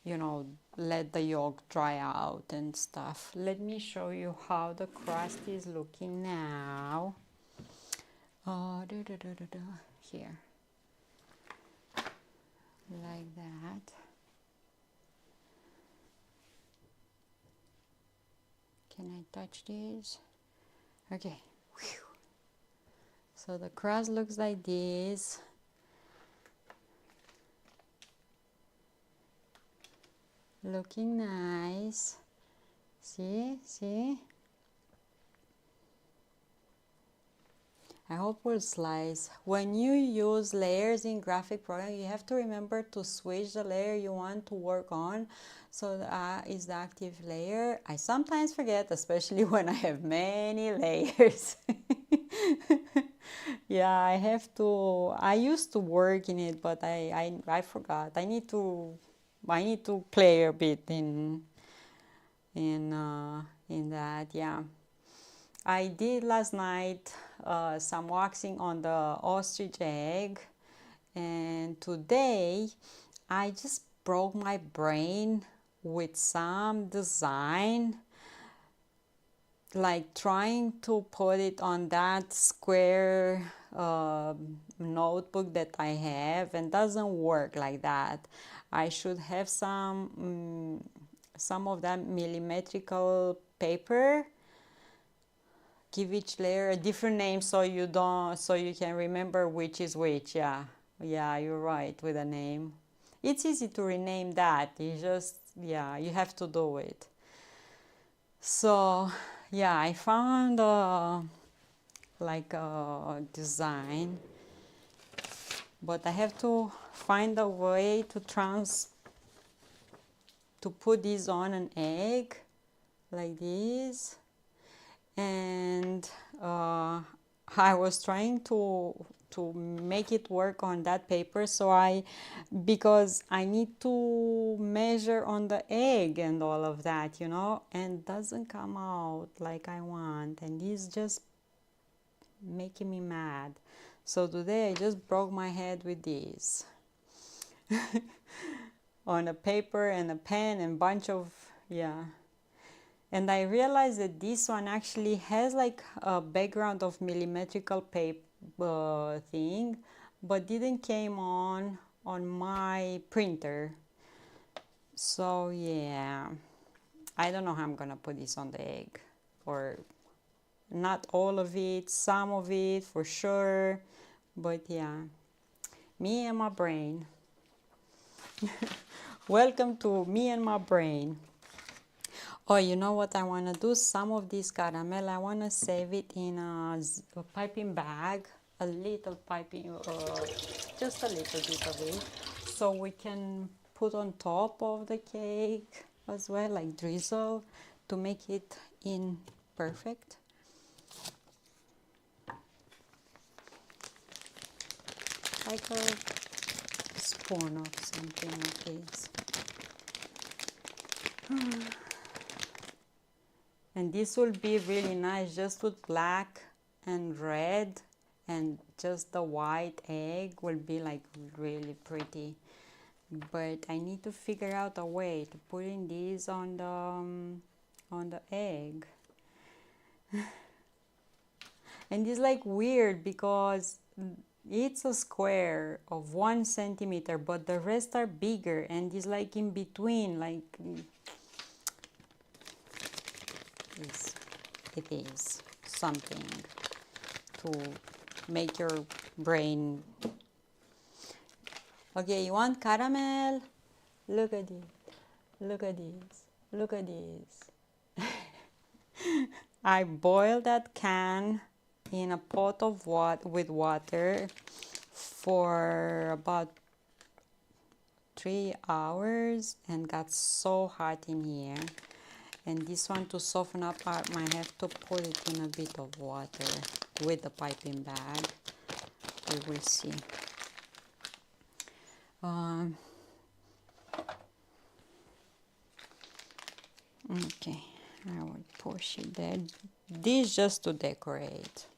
you know, let the yolk dry out and stuff. Let me show you how the crust is looking now. Here, like that. Can I touch this? Okay. Whew. So the crust looks like this. Looking nice. See? I hope we'll slice. When you use layers in graphic program, you have to remember to switch the layer you want to work on. So is the active layer. I sometimes forget, especially when I have many layers. Yeah, I have to. I used to work in it, but I forgot. I need to play a bit in that. Yeah, I did last night some waxing on the ostrich egg, And today I just broke my brain with some design, like trying to put it on that square notebook that I have, and doesn't work like that. I should have some of that millimetrical paper. Give each layer a different name so you can remember which is which. Yeah, you're right with a name. It's easy to rename that. You just, yeah, you have to do it. So yeah, I found like a design, but I have to find a way to put this on an egg like this. And I was trying to make it work on that paper, because I need to measure on the egg and all of that, and doesn't come out like I want, and this just making me mad. So today I just broke my head with this on a paper and a pen and bunch of, yeah. And I realized that this one actually has like a background of millimetrical paper thing, but didn't came on my printer. So yeah, I don't know how I'm gonna put this on the egg, or not all of it, some of it for sure, but yeah, me and my brain. Welcome to me and my brain. Oh, you know what I want to do? Some of this caramel, I want to save it in a piping bag, a little piping, just a little bit of it, so we can put on top of the cake as well, like drizzle, to make it in perfect. Like a spoon of something like this. And this will be really nice just with black and red, and just the white egg will be like really pretty. But I need to figure out a way to put in these on the egg. And it's like weird because it's a square of 1 centimeter, but the rest are bigger, and it's like in between, like it is something to make your brain. Okay, you want caramel? Look at it. Look at this. Look at this. I boiled that can in a pot of with water for about 3 hours, and got so hot in here. And this one, to soften up, I might have to put it in a bit of water with the piping bag. We will see. Okay, I will push it there. This just to decorate.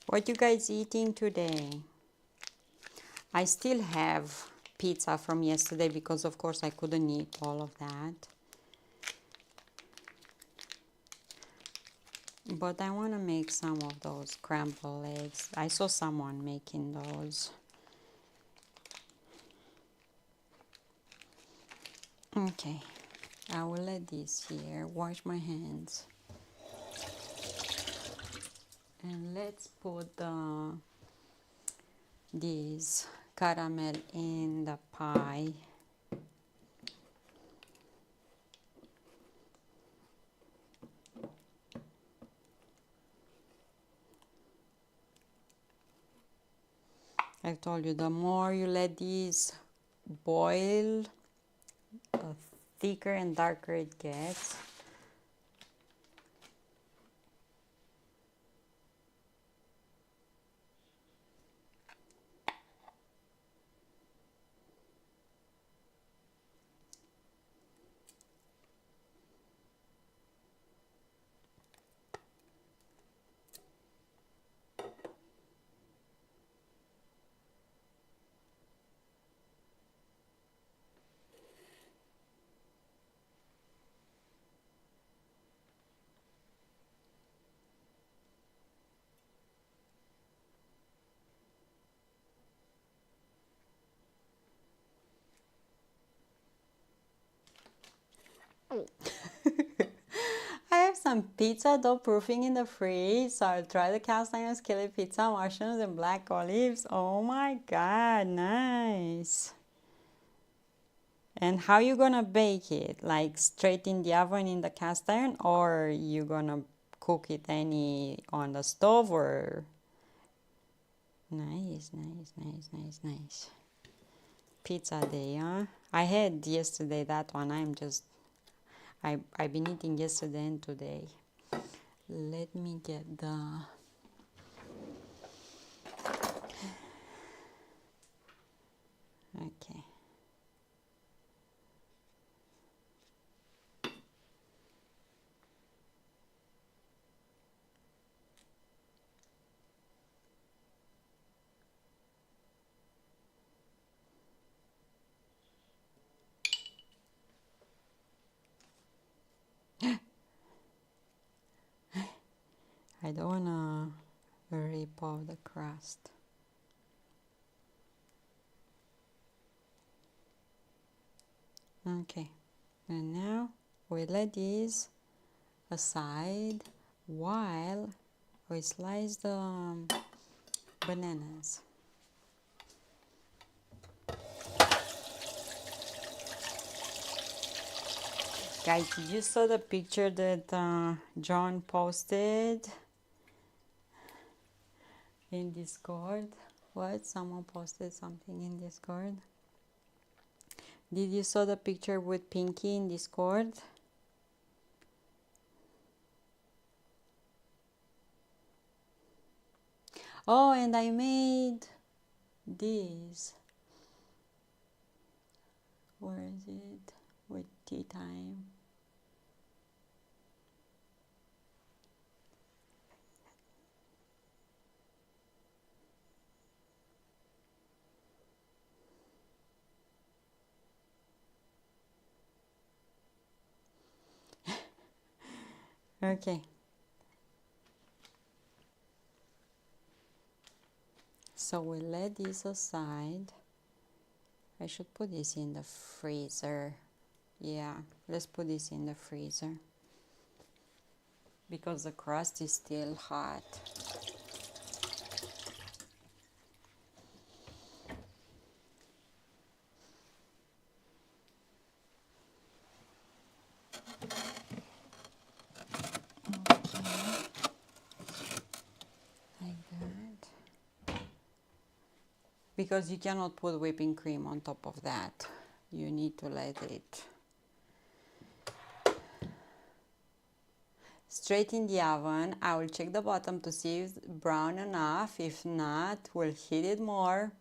What you guys eating today? I still have pizza from yesterday because of course I couldn't eat all of that. But I want to make some of those scrambled eggs. I saw someone making those. Okay, I will let this here, wash my hands. And let's put this caramel in the pie. I've told you, the more you let these boil, the thicker and darker it gets. I have some pizza dough proofing in the fridge, so I'll try the cast iron skillet pizza, mushrooms, and black olives. Oh my god, nice. And how you gonna bake it? Like straight in the oven in the cast iron, or you gonna cook it any on the stove? Or nice, nice, nice, nice, nice. Pizza day, huh? I had yesterday that one. I've been eating yesterday and today. Let me get the okay. I don't wanna rip off the crust. Okay, and now we let these aside while we slice the bananas. Guys, did you saw the picture that John posted in Discord? What? Someone posted something in Discord? Did you saw the picture with Pinky in Discord? Oh, and I made this. Where is it? With tea time. Okay. So we let this aside. I should put this in the freezer. Yeah, let's put this in the freezer because the crust is still hot. Because you cannot put whipping cream on top of that. You need to let it straight in the oven. I will check the bottom to see if it's brown enough. If not, we'll heat it more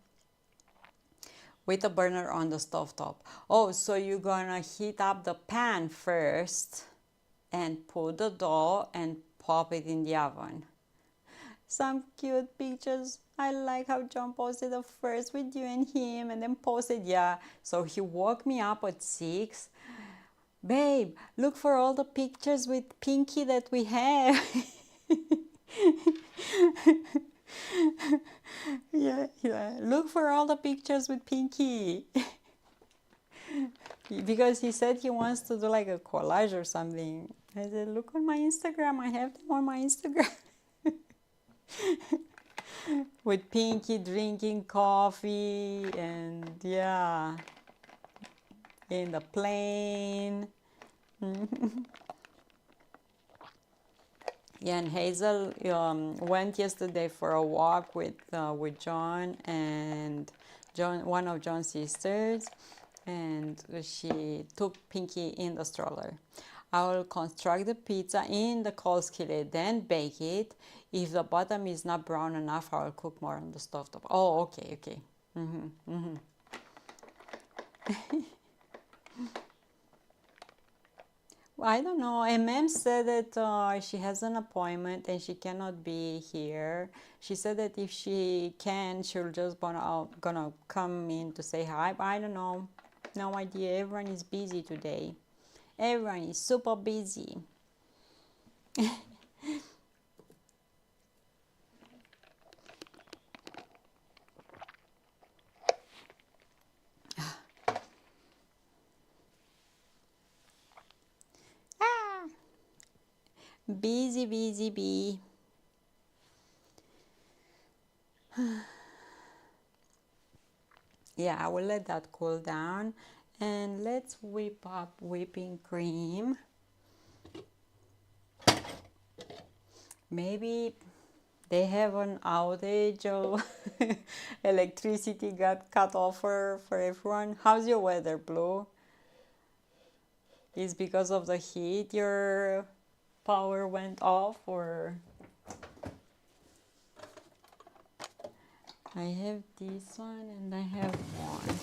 with a burner on the stove top. Oh, so you're gonna heat up the pan first and put the dough and pop it in the oven. Some cute pictures. I like how John posted the first with you and him and then posted, yeah. So he woke me up at 6. Babe, look for all the pictures with Pinky that we have. yeah, look for all the pictures with Pinky. Because he said he wants to do like a collage or something. I said, look on my Instagram. I have them on my Instagram. With Pinky drinking coffee and yeah, in the plane. Yeah, and Hazel went yesterday for a walk with John and one of John's sisters, and she took Pinky in the stroller. I will construct the pizza in the cold skillet, then bake it. If the bottom is not brown enough, I will cook more on the stove top. Oh, okay, okay. I don't know. MM said that she has an appointment and she cannot be here. She said that if she can, she'll just gonna come in to say hi. But I don't know. No idea. Everyone is busy today. Everyone is super busy. Busy, busy bee. Yeah, I will let that cool down, and let's whip up whipping cream. Maybe they have an outage or electricity got cut off for everyone. How's your weather, Blue? Is because of the heat your power went off, or? I have this one and I have one.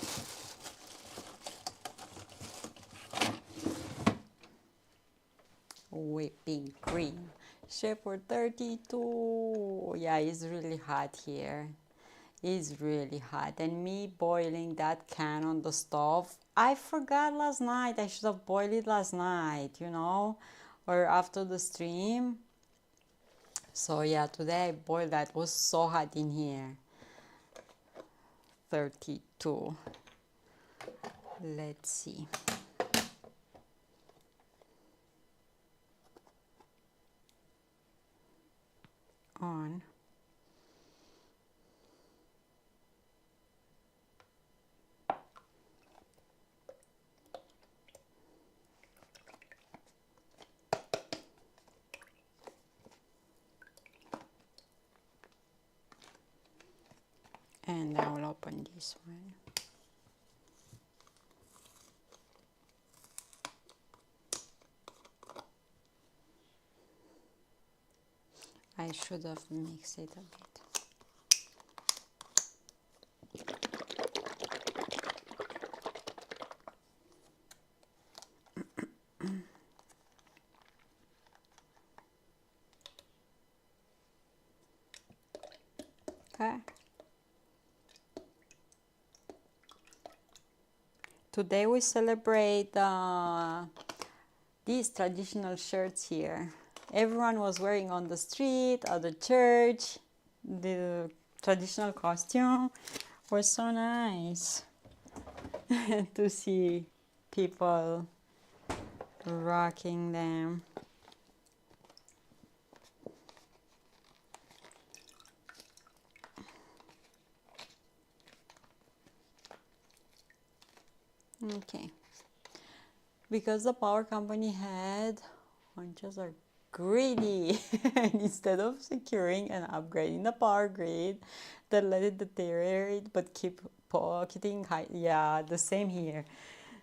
Whipping cream. Shepherd 32. Yeah, it's really hot here. It's really hot. And me boiling that can on the stove. I forgot last night. I should have boiled it last night, you know, or after the stream. So yeah, today I boiled that. It was so hot in here. 32. Let's see. On. And I will open this one. I should have mixed it a bit. Okay. Today we celebrate these traditional shirts here. Everyone was wearing on the street, at the church. The traditional costume was so nice to see people rocking them. Okay. Because the power company had hunches are greedy, and instead of securing and upgrading the power grid, they let it deteriorate but keep pocketing high. Yeah, the same here.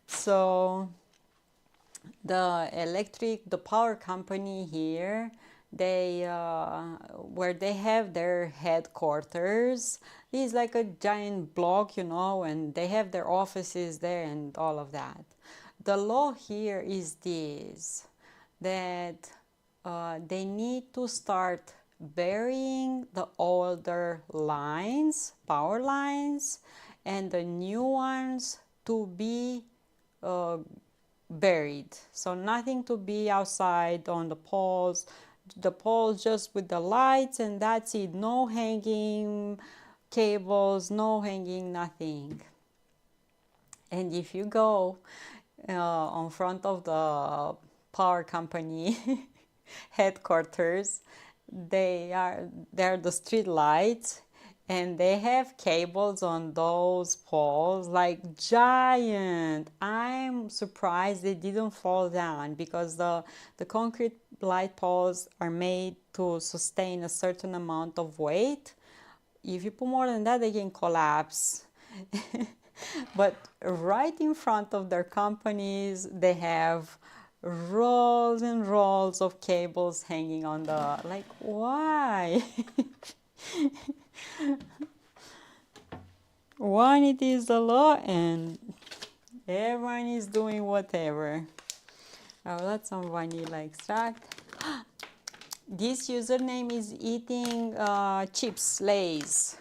So the power company here, they where they have their headquarters is like a giant block, you know, and they have their offices there and all of that. The law here is this, that they need to start burying the older lines, power lines, and the new ones to be buried. So nothing to be outside on the poles just with the lights, and that's it. No hanging cables, no hanging nothing. And if you go on front of the power company headquarters, they're the street lights, and they have cables on those poles like giant. I'm surprised they didn't fall down, because the concrete light poles are made to sustain a certain amount of weight. If you put more than that, they can collapse. But right in front of their companies, they have rolls and rolls of cables hanging on the, like, why? One, it is the law, and everyone is doing whatever. I'll add some vanilla extract. This username is eating chips, Lays.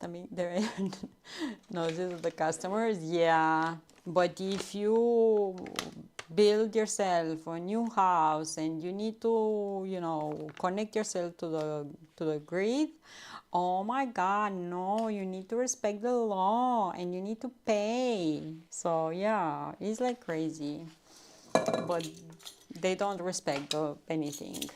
I mean, there are noses of the customers, yeah. But if you build yourself a new house and you need to, you know, connect yourself to the grid, oh my God, no, you need to respect the law and you need to pay. So yeah, it's like crazy, but they don't respect anything.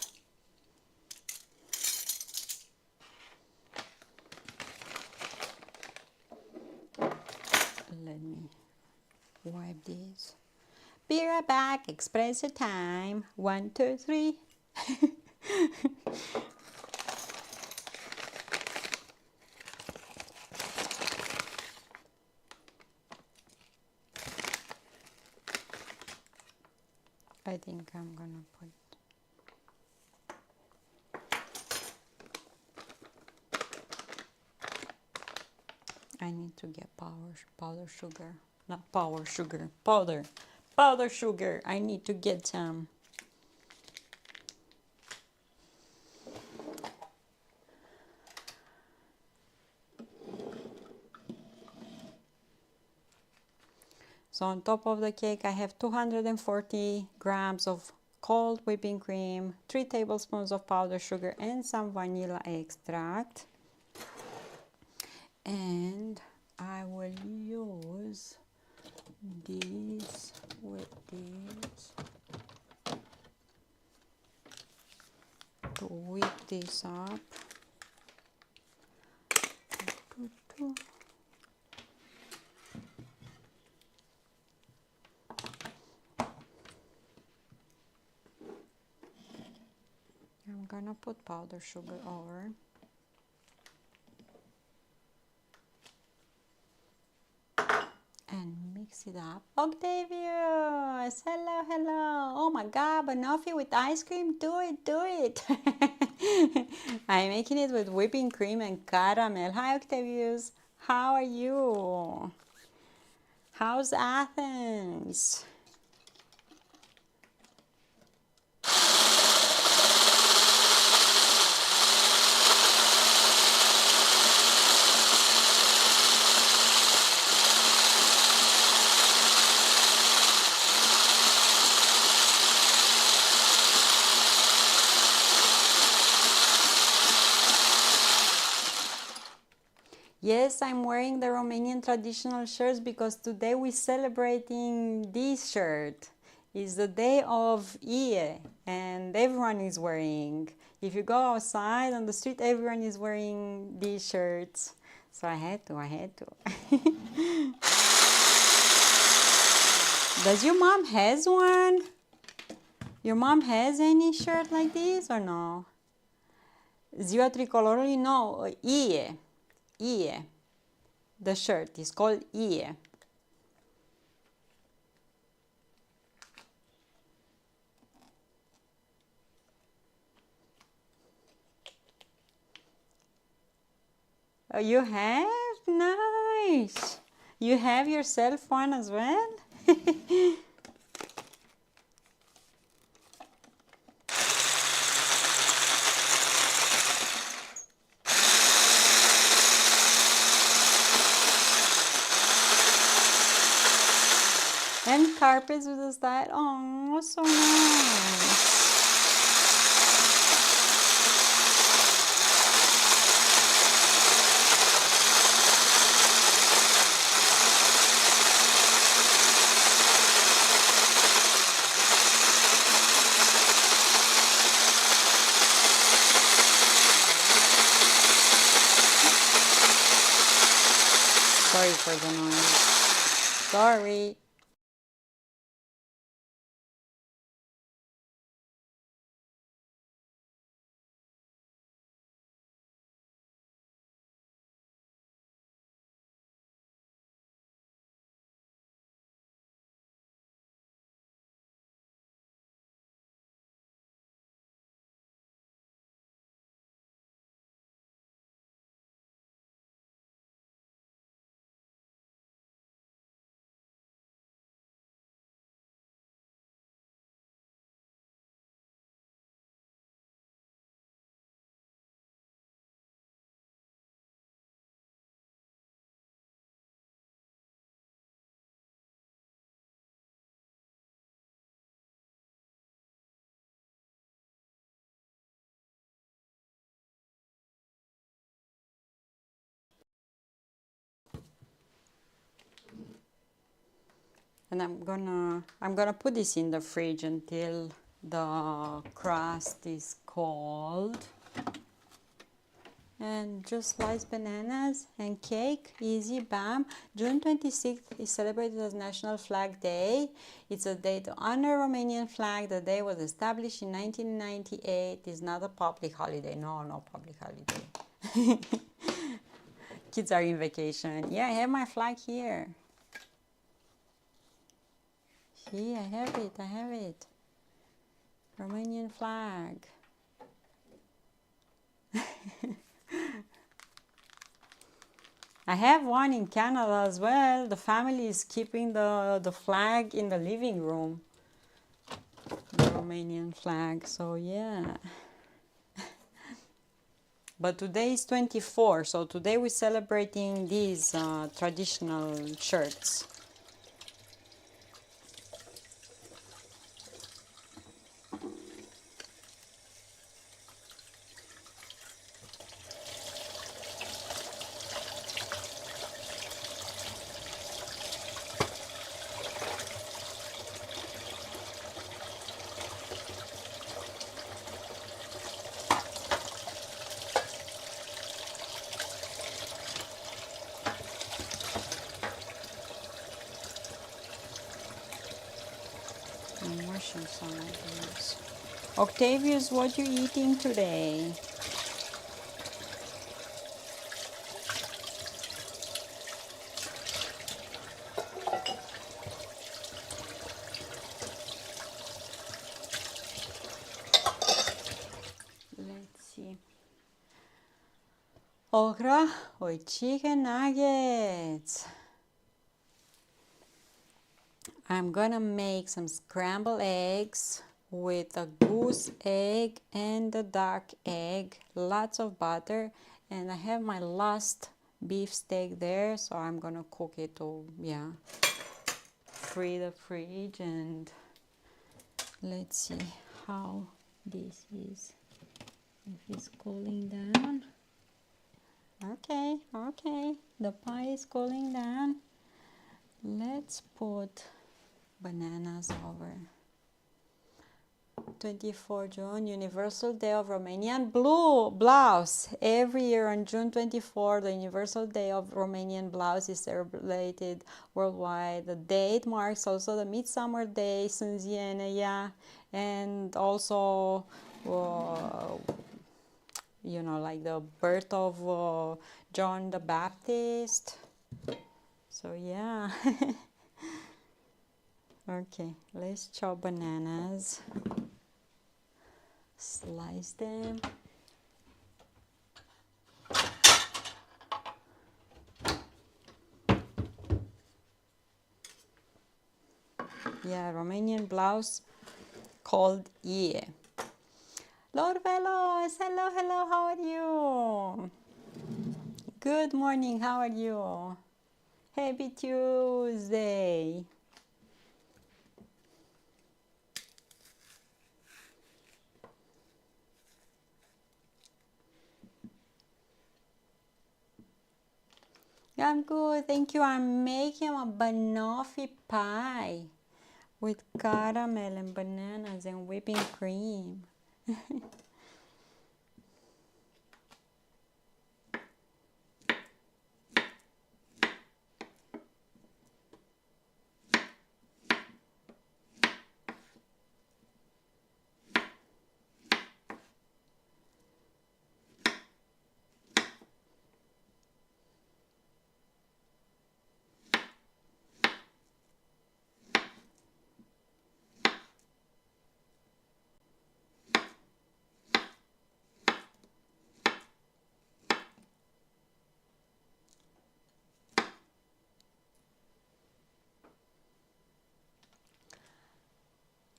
Let me wipe this. Be right back. Espresso time. 1, 2, 3. I think I'm gonna put. I need to get powder sugar. Not powder sugar. Powder sugar. I need to get some. So on top of the cake, I have 240 grams of cold whipping cream, 3 tablespoons of powdered sugar, and some vanilla extract. And I will use this with this to whip this up. I'm gonna put powdered sugar over. And mix it up. Octavius! Hello, hello! Oh my God, banoffee with ice cream? Do it, do it! I'm making it with whipping cream and caramel. Hi, Octavius! How are you? How's Athens? Yes, I'm wearing the Romanian traditional shirts because today we're celebrating this shirt. It's the day of IE and everyone is wearing. If you go outside on the street, everyone is wearing these shirts. So I had to. Does your mom has one? Your mom has any shirt like this or no? Ziua tricolorului? No, IE. IE. The shirt is called IE. Oh, you have? Nice. You have yourself one as well? And carpets with the style. Oh, so nice. Sorry for the noise. Sorry. And I'm gonna put this in the fridge until the crust is cold. And just sliced bananas and cake, easy, bam. June 26th is celebrated as National Flag Day. It's a day to honor Romanian flag. The day was established in 1998. It's not a public holiday. No public holiday. Kids are in vacation. Yeah, I have my flag here. See, I have it. Romanian flag. I have one in Canada as well. The family is keeping the flag in the living room. The Romanian flag, so yeah. But today is 24, so today we're celebrating these traditional shirts. I'm washing some of these. Octavius, what you eating today? Let's see. Okra or chicken nuggets. I'm gonna make some scrambled eggs with a goose egg and a dark egg, lots of butter, and I have my last beef steak there, so I'm gonna cook it to, yeah, free the fridge. And let's see how this is, if it's cooling down. Okay, the pie is cooling down. Let's put bananas over. 24 June, Universal Day of Romanian Blouse. Every year on June 24, the Universal Day of Romanian Blouse is celebrated worldwide. The date marks also the Midsummer Day, Sânzienea, and also, you know, like the birth of John the Baptist. So yeah. Okay, let's chop bananas. Slice them. Yeah, Romanian blouse called ie. Lord Velos, hello, how are you? Good morning, how are you? Happy Tuesday. I'm good, thank you. I'm making a banoffee pie with caramel and bananas and whipping cream.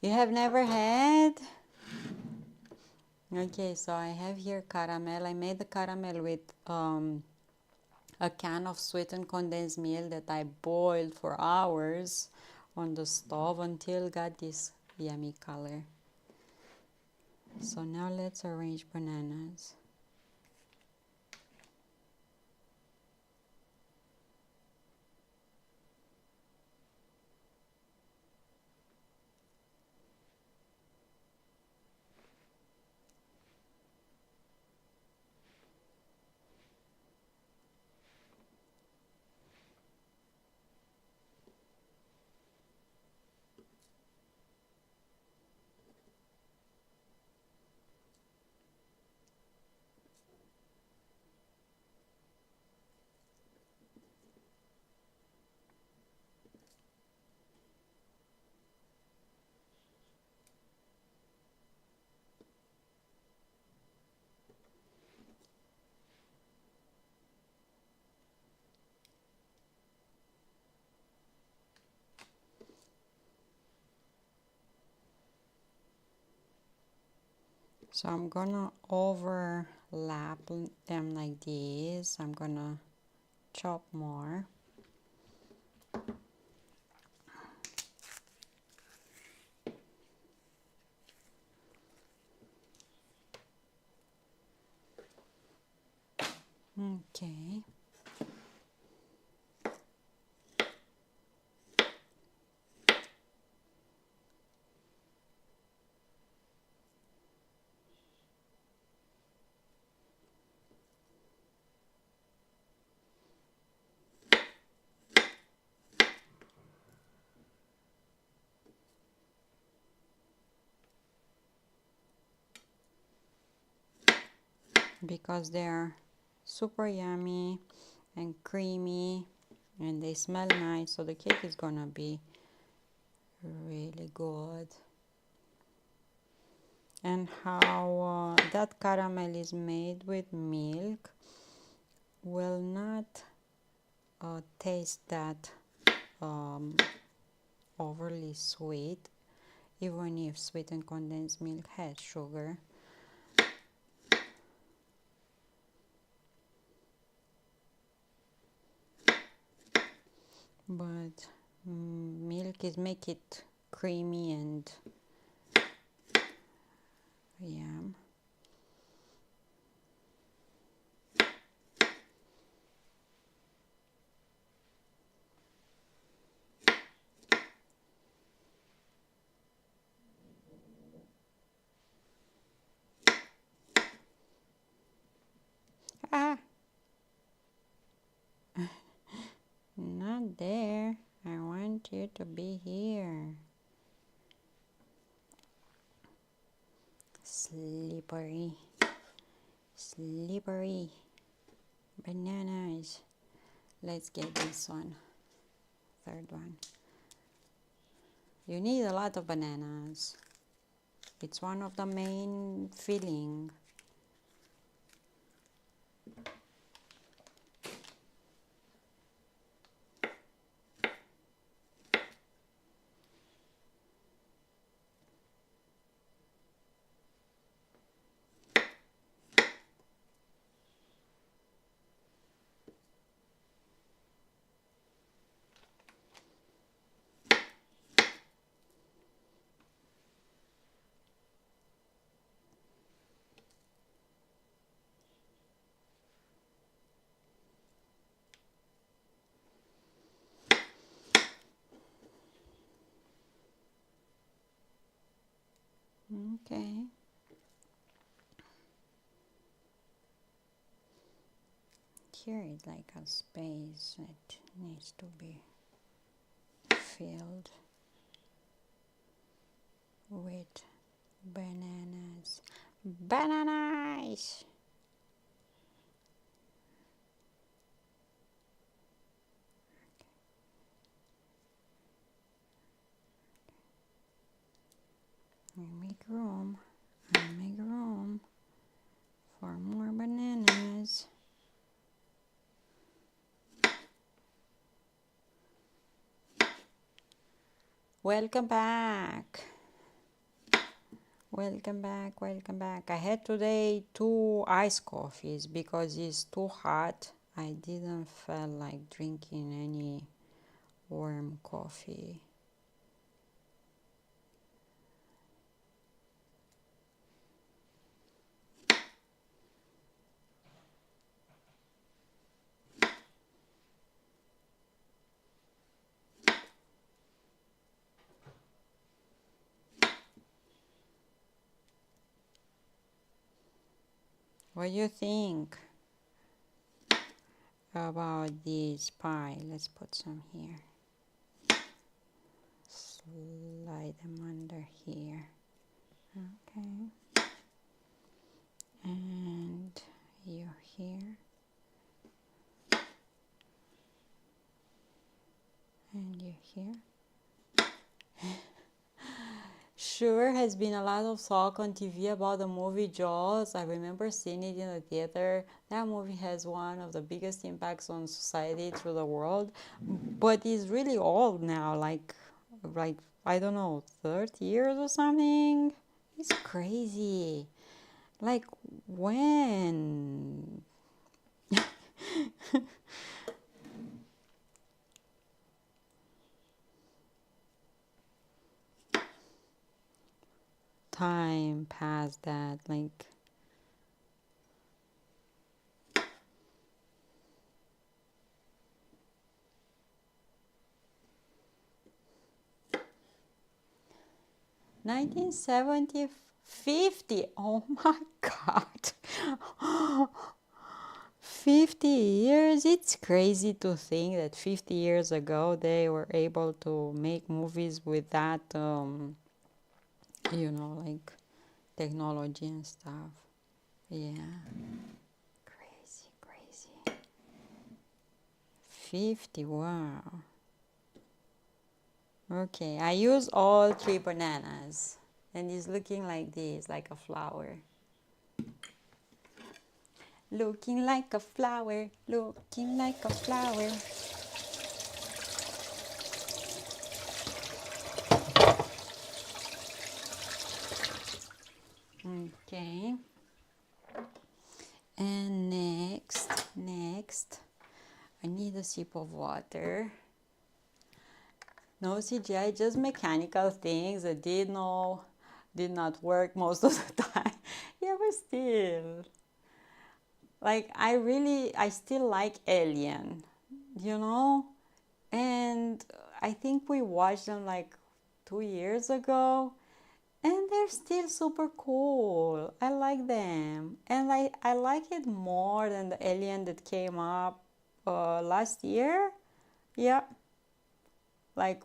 You have never had? Okay, so I have here caramel. I made the caramel with a can of sweetened condensed milk that I boiled for hours on the stove until it got this yummy color. So now let's arrange bananas. So I'm gonna overlap them like this. I'm gonna chop more. Okay. Because they're super yummy and creamy and they smell nice, so the cake is gonna be really good. And how that caramel is made with milk will not taste that overly sweet, even if sweetened condensed milk has sugar. But milk is make it creamy and yum. Ah, not there. I want you to be here. Slippery, slippery bananas. Let's get this one, third one. You need a lot of bananas. It's one of the main filling. Okay. Here is like a space that needs to be filled with bananas. Bananas! I make room. I make room for more bananas. Welcome back. Welcome back, welcome back. I had today 2 iced coffees because it's too hot. I didn't feel like drinking any warm coffee. What do you think about this pie? Let's put some here. Slide them under here. Okay. And you're here. And you're here. Sure has been a lot of talk on TV about the movie Jaws. I remember seeing it in the theater. That movie has one of the biggest impacts on society through the world, but it's really old now, like I don't know, 30 years or something. It's crazy. Like when? Time past that, like. $1970, $50. Oh my God. 50 years. It's crazy to think that 50 years ago they were able to make movies with that, like technology and stuff. Yeah. Crazy, crazy. 50, wow. Okay, I use all 3 bananas. And it's looking like this, like a flower. Looking like a flower, looking like a flower. Okay. And next, I need a sip of water. No CGI, just mechanical things that did not work most of the time. Yeah, but still. Like, I still like Alien, And I think we watched them like 2 years ago. And they're still super cool. I like them. And I like it more than the Alien that came up last year. Yeah. Like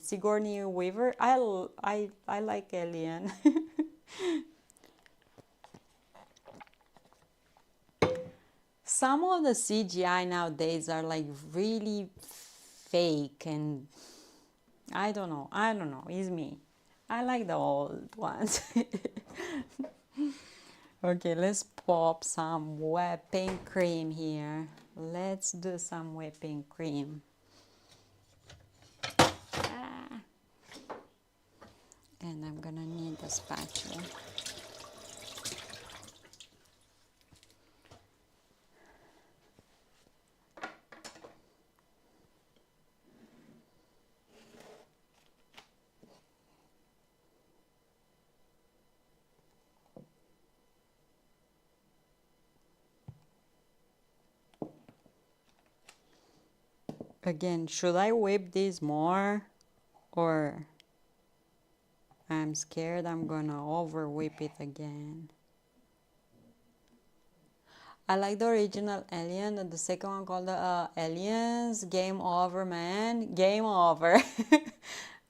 Sigourney Weaver. I like Alien. Some of the CGI nowadays are like really fake, and I don't know. It's me. I like the old ones. Okay, let's pop some whipping cream here. Let's do some whipping cream. And I'm gonna need a spatula. Again, should I whip this more, or I'm scared I'm gonna over whip it again? I like the original Alien, and the second one called the Aliens. Game over, man. Game over.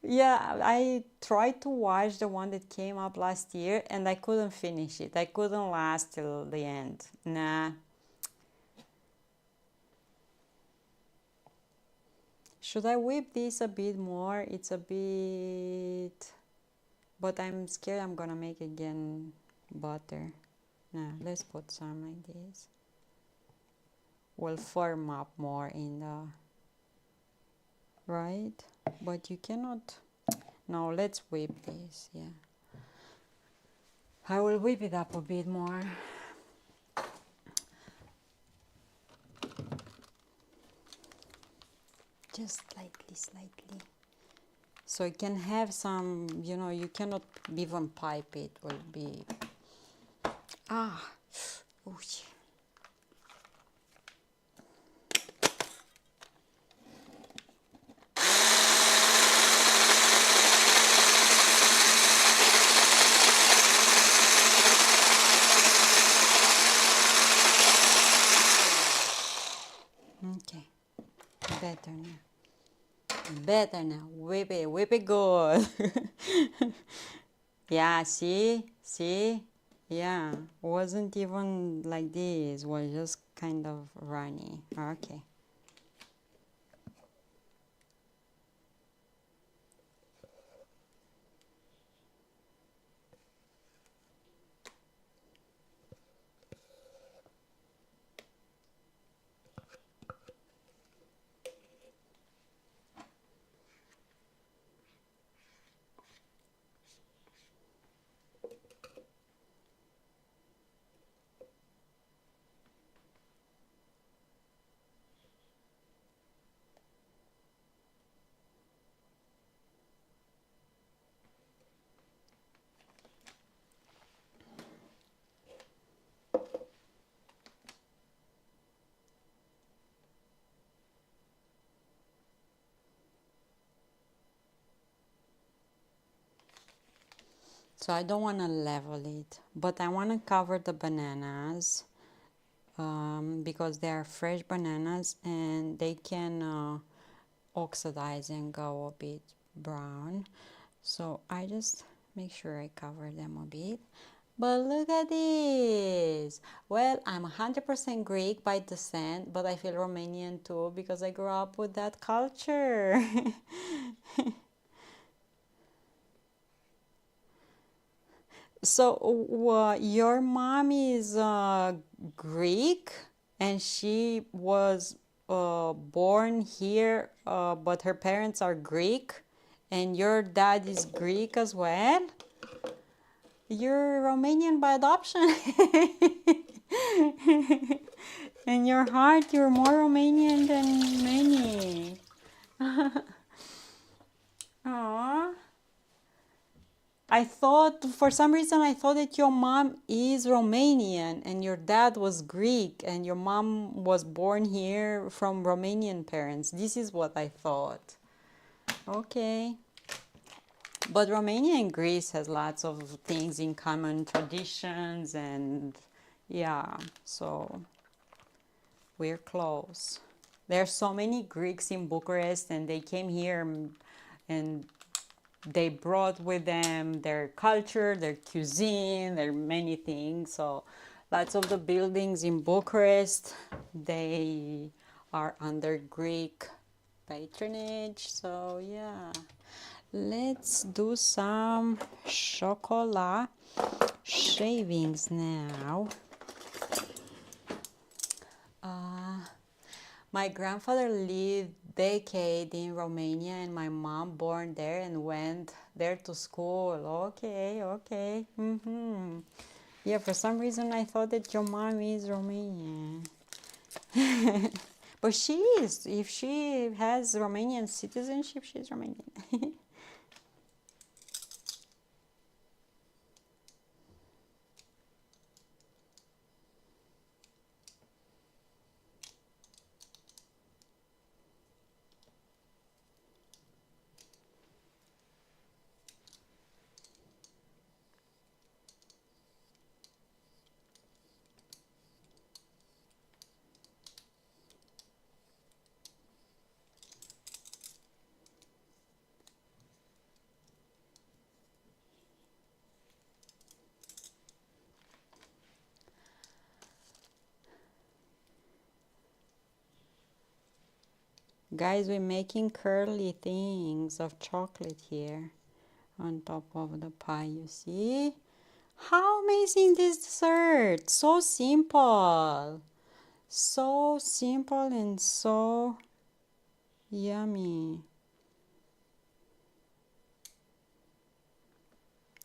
Yeah, I tried to watch the one that came up last year, and I couldn't finish it. I couldn't last till the end. Nah. Should I whip this a bit more? It's a bit... But I'm scared I'm gonna make again butter. Nah, let's put some like this. Will firm up more in the... Right? But you cannot... No, let's whip this, yeah. I will whip it up a bit more. Just slightly. So you can have some, you cannot even pipe it, will be... Ah! Ooh. Okay, better now, whip it good. Yeah, see, yeah, wasn't even like this, was just kind of runny. Okay. So I don't want to level it, but I want to cover the bananas because they are fresh bananas and they can oxidize and go a bit brown. So I just make sure I cover them a bit. But look at this. Well, I'm 100% Greek by descent, but I feel Romanian too because I grew up with that culture. So, your mom is Greek and she was born here, but her parents are Greek, and your dad is Greek as well? You're Romanian by adoption. In your heart, you're more Romanian than many. Aww. I thought, for some reason, I thought that your mom is Romanian and your dad was Greek and your mom was born here from Romanian parents. This is what I thought. Okay. But Romania and Greece has lots of things in common, traditions, and yeah, so we're close. There are so many Greeks in Bucharest and they came here and they brought with them their culture, their cuisine, their many things. So lots of the buildings in Bucharest, they are under Greek patronage. So yeah, let's do some chocolate shavings now. My grandfather lived decade in Romania and my mom born there and went there to school. Okay, okay. Yeah, for some reason I thought that your mom is Romanian. But she is. If she has Romanian citizenship, she's Romanian. Guys, we're making curly things of chocolate here on top of the pie, you see? How amazing this dessert! So simple! So simple and so yummy.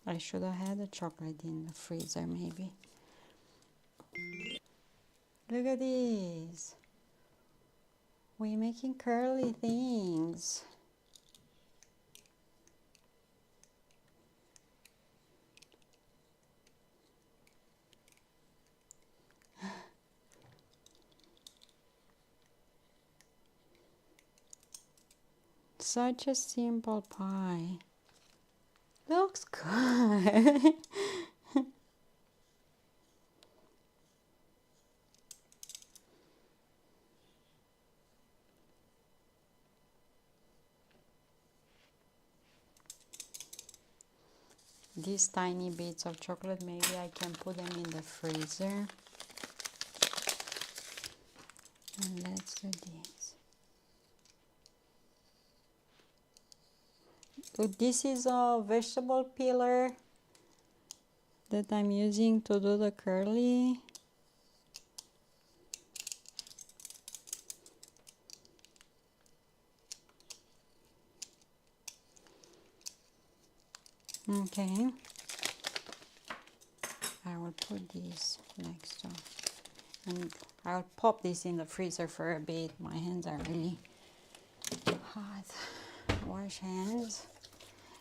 I should have had the chocolate in the freezer maybe. Look at this. We're making curly things. Such a simple pie. Looks good. These tiny bits of chocolate, maybe I can put them in the freezer. And let's do this. So this is a vegetable peeler that I'm using to do the curly. Okay. I will put this next to, and I'll pop this in the freezer for a bit. My hands are really hot. Wash hands.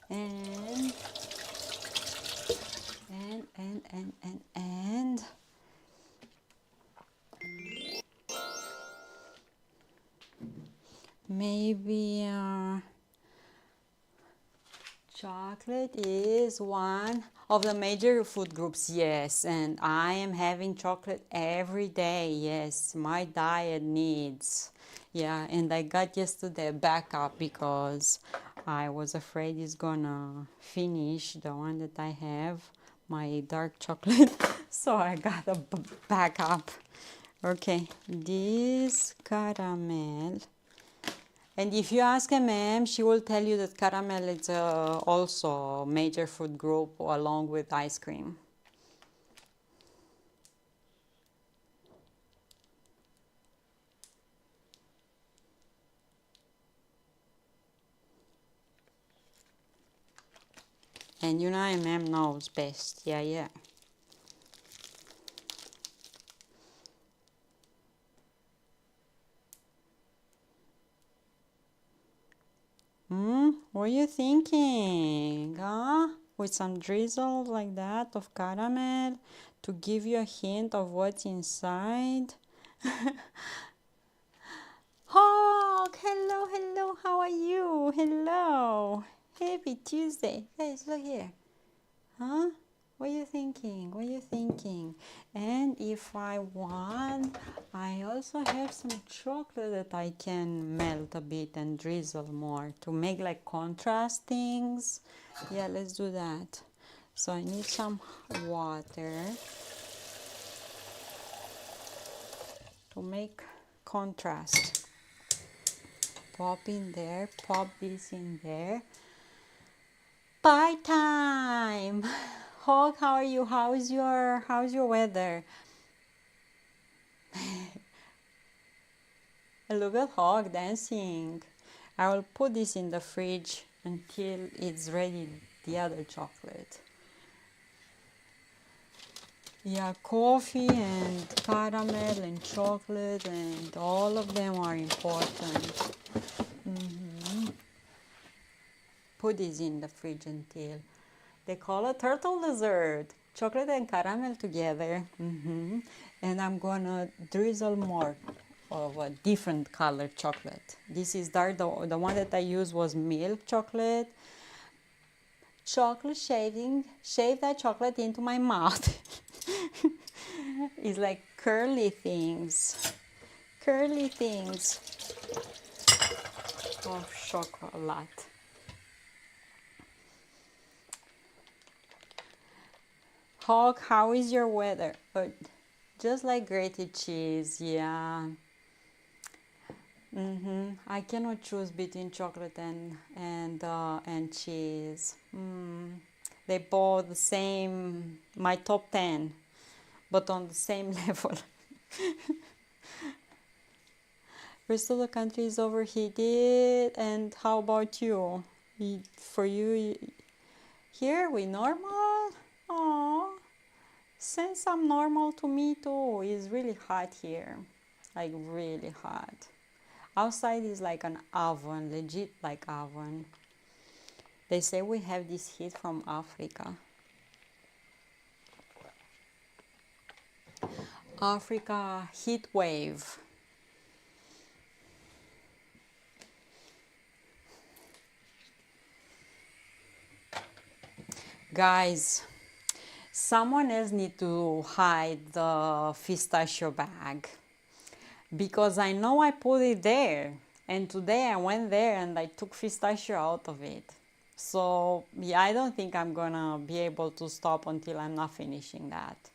And maybe Chocolate is one of the major food groups, yes, and I am having chocolate every day, yes, my diet needs. Yeah, and I got yesterday a backup because I was afraid it's gonna finish the one that I have, my dark chocolate, so I got a backup. Okay, this caramel. And if you ask a ma'am, she will tell you that caramel is also a major food group along with ice cream. And you know, a ma'am knows best. Yeah, yeah. What are you thinking? Huh? With some drizzle like that of caramel to give you a hint of what's inside. Oh, hello, hello, how are you? Hello. Happy Tuesday. Guys, look here. Huh? What are you thinking? What are you thinking? And if I want, I also have some chocolate that I can melt a bit and drizzle more to make like contrast things. Yeah, let's do that. So I need some water to make contrast. Pop in there, pop this in there. Pie time! Hog, how are you? How's your weather? Look at Hog dancing. I will put this in the fridge until it's ready, the other chocolate. Yeah, coffee and caramel and chocolate and all of them are important. Put this in the fridge until they call it turtle dessert. Chocolate and caramel together. And I'm gonna drizzle more of a different colored chocolate. This is dark. The one that I used was milk chocolate. Chocolate shaving. Shave that chocolate into my mouth. It's like curly things. Curly things of chocolate. Hawk, how is your weather? Just like grated cheese, yeah. I cannot choose between chocolate and cheese. They both the same, my top 10, but on the same level. Rest of the country is overheated, and how about you? For you, here we normal? Oh, send some normal to me too. It's really hot here, like really hot. Outside is like an oven, legit like oven. They say we have this heat from Africa. Africa heat wave. Guys, someone else need to hide the pistachio bag because I know I put it there, and today I went there and I took pistachio out of it. So yeah, I don't think I'm gonna be able to stop until I'm not finishing that.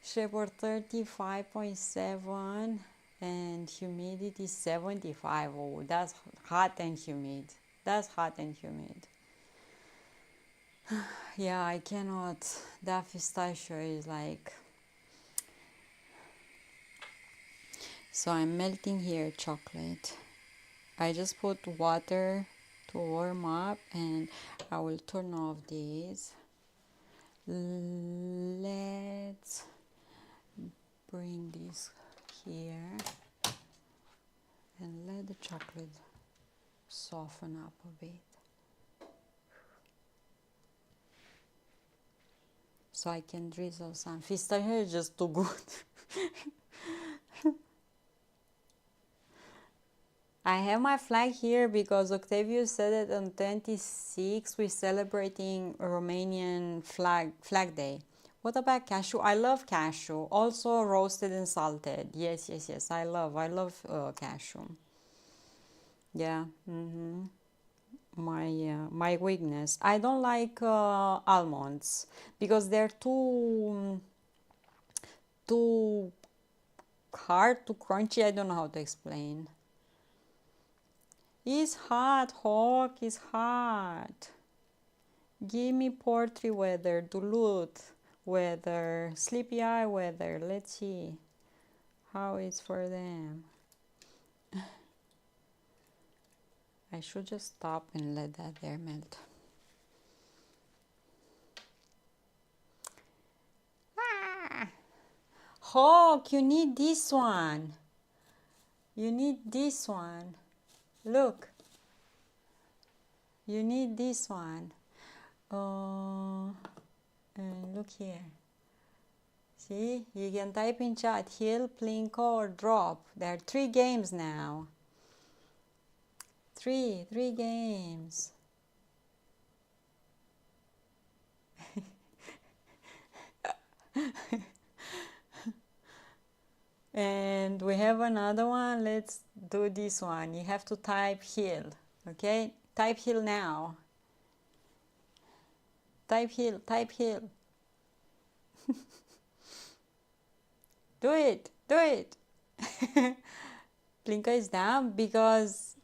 Shepherd 35.7 and humidity 75. Oh, that's hot and humid. That's hot and humid. Yeah, I cannot. That pistachio is like. So I'm melting here chocolate. I just put water to warm up and I will turn off this. Let's bring this here and let the chocolate soften up a bit. So I can drizzle some. Pistachio is just too good. I have my flag here because Octavius said that on 26 we're celebrating Romanian flag day. What about cashew? I love cashew. Also roasted and salted. Yes, yes, yes. I love cashew. Yeah. My weakness. I don't like almonds because they're too hard, too crunchy. I don't know how to explain. It's hot, Hawk. It's hot. Give me poultry weather, Duluth weather, sleepy eye weather. Let's see how it's for them. I should just stop and let that there melt. Ah! Hawk, you need this one. You need this one. Look. You need this one. And look here. See, you can type in chat heal, plinko, or drop. There are 3 games now. Three games. And we have another one. Let's do this one. You have to type heal. Okay? Type heal now. Type heal, type heal. Do it, do it. Plinko is down because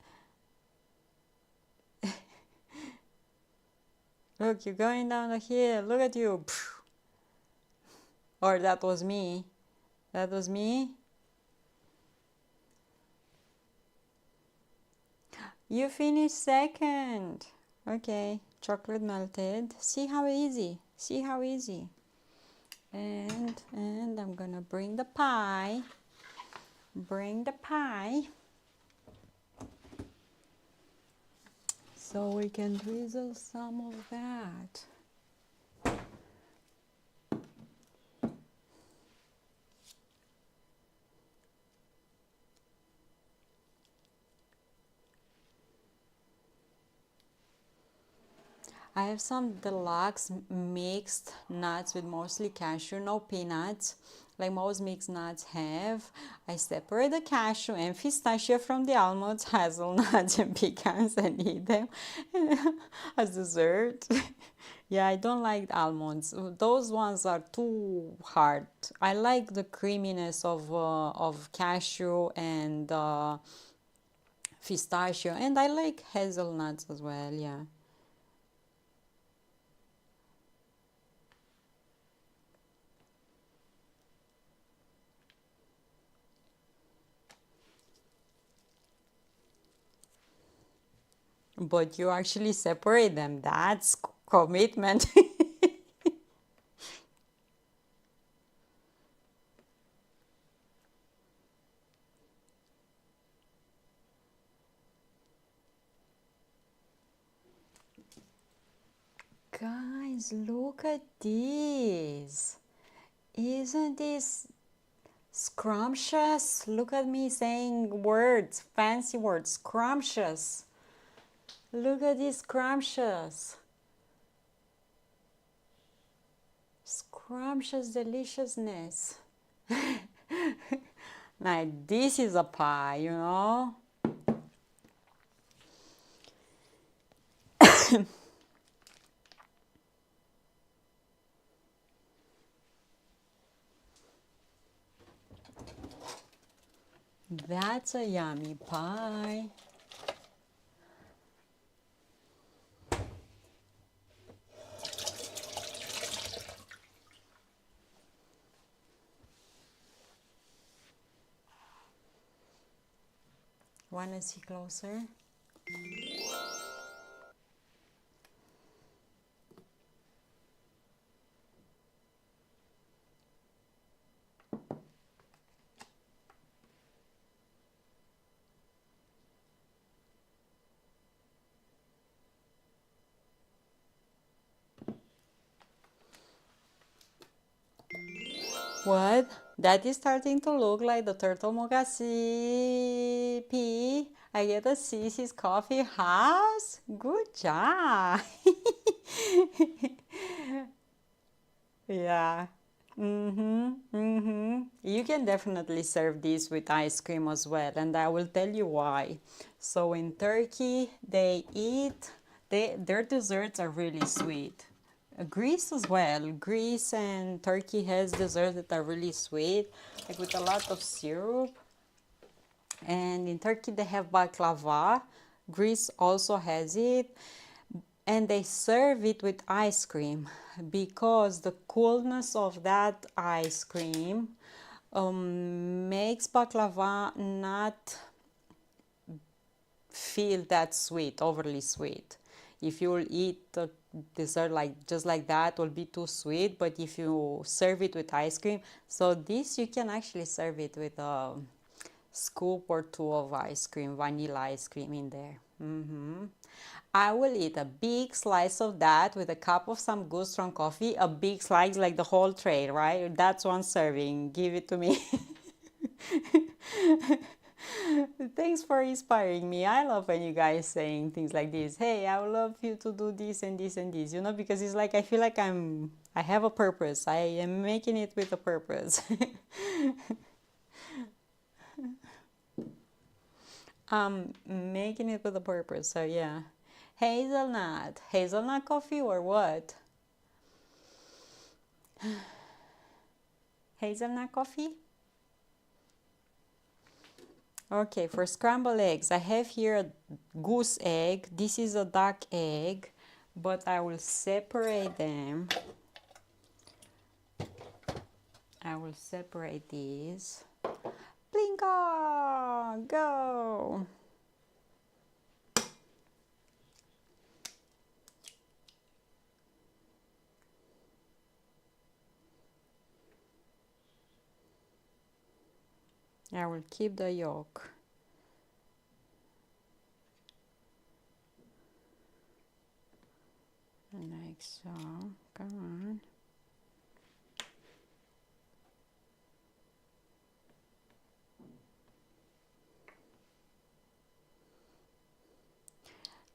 look, you're going down the hill. Look at you. Or that was me. That was me. You finished second. Okay, chocolate melted. See how easy. See how easy. And I'm gonna bring the pie. Bring the pie. So we can drizzle some of that. I have some deluxe mixed nuts with mostly cashew, no peanuts, like most mixed nuts have. I separate the cashew and pistachio from the almonds, hazelnuts, and pecans and eat them as dessert. Yeah, I don't like almonds. Those ones are too hard. I like the creaminess of cashew and pistachio, and I like hazelnuts as well, yeah. But you actually separate them. That's commitment. Guys, look at this. Isn't this scrumptious? Look at me saying words, fancy words, scrumptious. Look at this scrumptious. Scrumptious deliciousness. Now this is a pie, you know. That's a yummy pie. Wanna see closer? What? That is starting to look like the turtle mocassippi. I get to see his coffee house. Good job. Yeah. You can definitely serve this with ice cream as well, and I will tell you why. So in Turkey, their desserts are really sweet. Greece as well. Greece and Turkey has desserts that are really sweet, like with a lot of syrup. And in Turkey they have baklava. Greece also has it, and they serve it with ice cream because the coolness of that ice cream makes baklava not feel that sweet, overly sweet. If you will eat the dessert like just like that, it will be too sweet. But if you serve it with ice cream, so this you can actually serve it with a scoop or two of ice cream, vanilla ice cream in there. I will eat a big slice of that with a cup of some good strong coffee. A big slice, like the whole tray, right? That's one serving. Give it to me. Thanks for inspiring me. I love when you guys saying things like this. Hey, I would love you to do this and this and this, because it's like I feel like I have a purpose. I am making it with a purpose. I'm making it with a purpose, so yeah. Hazelnut coffee or what? Hazelnut coffee? Okay, for scrambled eggs, I have here a goose egg. This is a duck egg, but I will separate them. I will separate these. Blinka! Go! I will keep the yolk. Like so. Come on.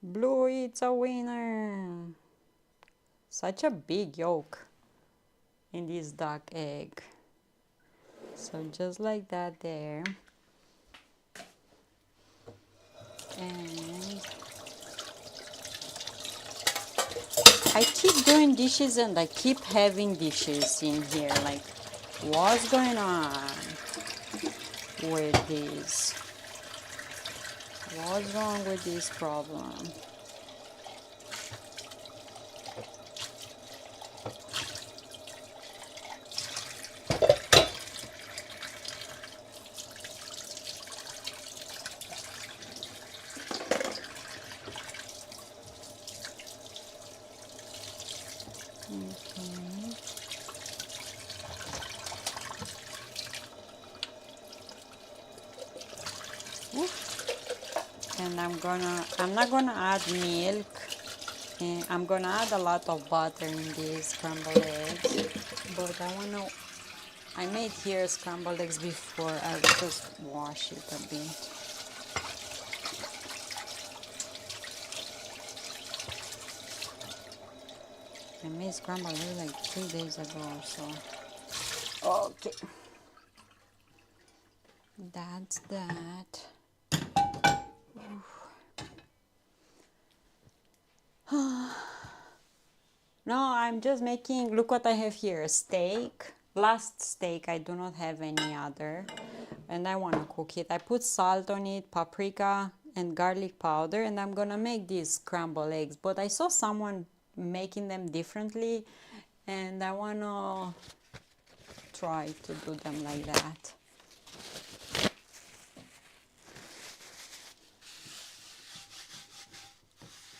Blue, it's a winner. Such a big yolk in this duck egg. So just like that there. And I keep doing dishes and I keep having dishes in here. Like, what's going on with this? What's wrong with this problem? And I'm not gonna add milk. And I'm gonna add a lot of butter in these scrambled eggs. But I made here scrambled eggs before. I'll just wash it a bit. I made scrambled eggs like 3 days ago, so. Okay. That's that. No, I'm just making, look what I have here, a steak. Last steak, I do not have any other. And I want to cook it. I put salt on it, paprika and garlic powder, and I'm gonna make these scrambled eggs. But I saw someone making them differently, and I wanna try to do them like that.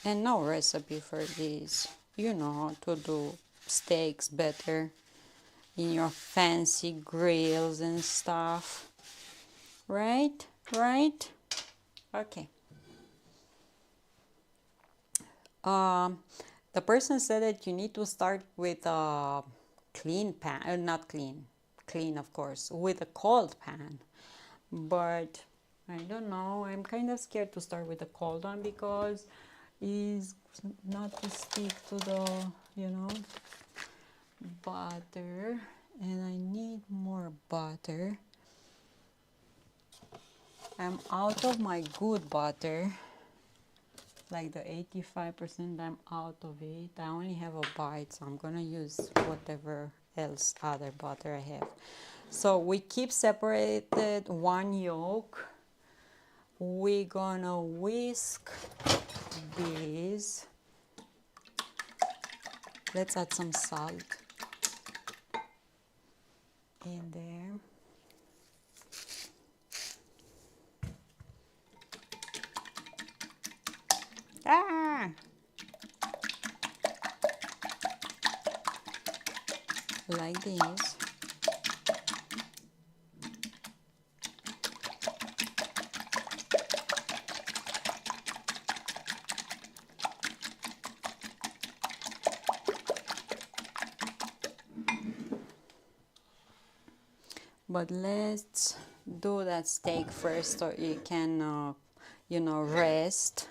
And no recipe for this. You know how to do steaks better in your fancy grills and stuff. Right? Right? Okay. The person said that you need to start with a clean pan, not clean, clean of course, with a cold pan. But I don't know. I'm kind of scared to start with the cold one because it's not to stick to the, you know, butter. And I need more butter. I'm out of my good butter. Like the 85%, I'm out of it. I only have a bite, so I'm gonna use whatever else other butter I have. So we keep separated one yolk. We're gonna whisk this. Let's add some salt in there. Ah! Like this. But let's do that steak first so it can, you know, rest.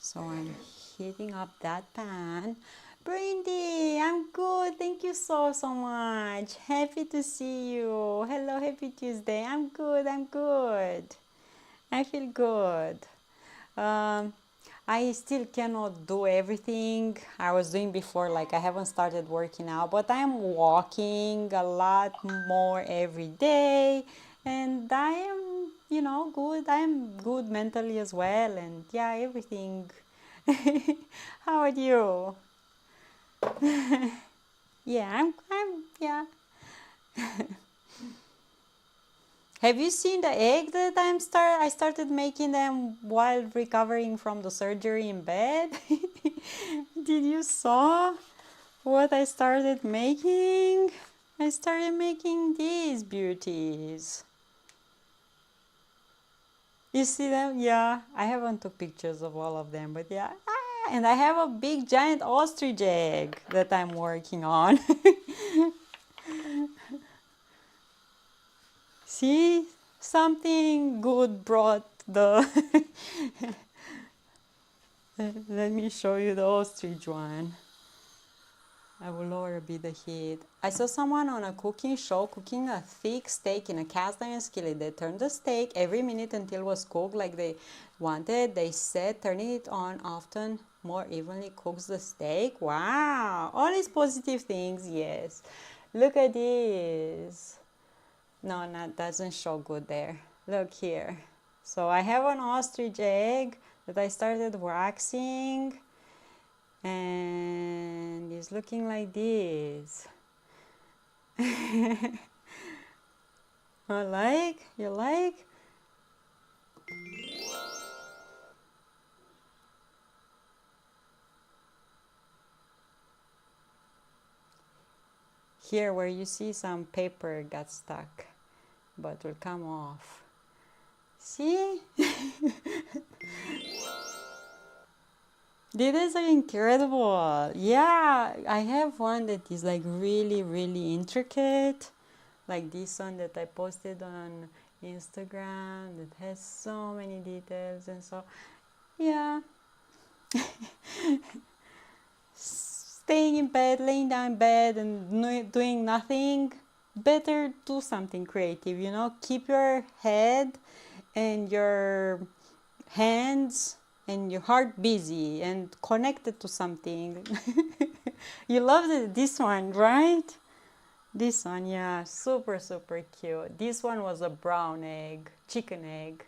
So I'm heating up that pan. Brandy, I'm good. Thank you so much. Happy to see you. Hello, happy Tuesday. I'm good. I'm good. I feel good. Um, I still cannot do everything I was doing before. Like I haven't started working out, but I'm walking a lot more every day, and I am, you know, good. I'm good mentally as well, and yeah, everything. How are you? Yeah, yeah. Have you seen the egg that I started making them while recovering from the surgery in bed? Did you saw what I started making? I started making these beauties. You see them? Yeah, I haven't took pictures of all of them, but yeah. Ah, and I have a big giant ostrich egg that I'm working on. See, something good brought the. Let me show you the ostrich one. I will lower a bit the heat. I saw someone on a cooking show cooking a thick steak in a cast iron skillet. They turned the steak every minute until it was cooked like they wanted. They said turning it on often more evenly cooks the steak. Wow, all these positive things, yes. Look at this. No, that doesn't show good there. Look here. So I have an ostrich egg that I started waxing, and it's looking like this. You like? Here where you see some paper got stuck, but will come off. See? These are incredible. Yeah, I have one that is like really, really intricate. Like this one that I posted on Instagram that has so many details, and so yeah. Staying in bed, laying down in bed and doing nothing, better do something creative, you know. Keep your head and your hands and your heart busy and connected to something. You loved this one, right? This one, yeah, super, super cute. This one was a brown egg, chicken egg.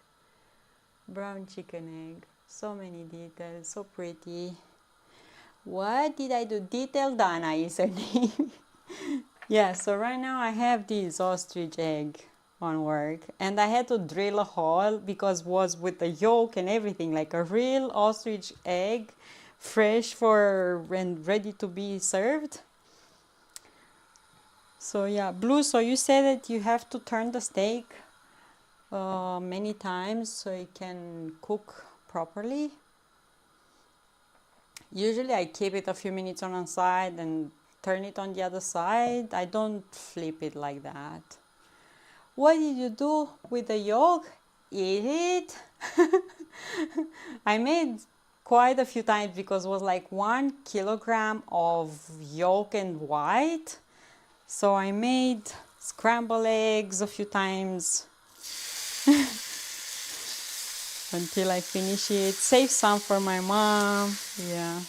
Brown chicken egg. So many details, so pretty. What did I do? Detail Dana is her name. Yeah, so right now I have this ostrich egg on work, and I had to drill a hole because was with the yolk and everything, like a real ostrich egg, fresh for and ready to be served. So yeah, Blue, so you said that you have to turn the steak many times so it can cook properly. Usually I keep it a few minutes on one side and turn it on the other side. I don't flip it like that. What did you do with the yolk? Eat it. I made quite a few times because it was like 1 kilogram of yolk and white. So I made scrambled eggs a few times until I finish it. Save some for my mom. Yeah.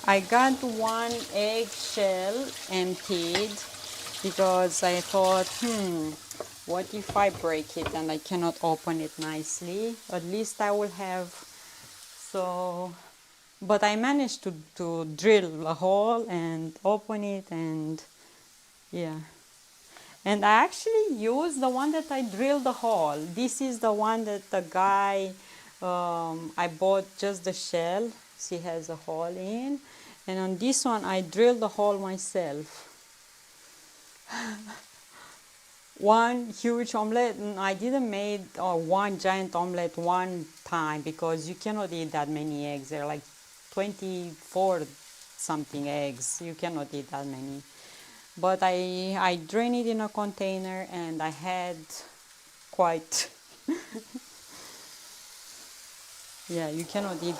I got one eggshell emptied because I thought, what if I break it and I cannot open it nicely? At least I will have, so, but I managed to drill a hole and open it, and yeah. And I actually used the one that I drilled the hole. This is the one that the guy, I bought just the shell. She has a hole in. And on this one, I drilled the hole myself. One huge omelette. I didn't make one giant omelette one time because you cannot eat that many eggs. They're like 24 something eggs. You cannot eat that many. But I drained it in a container and I had quite yeah, you cannot eat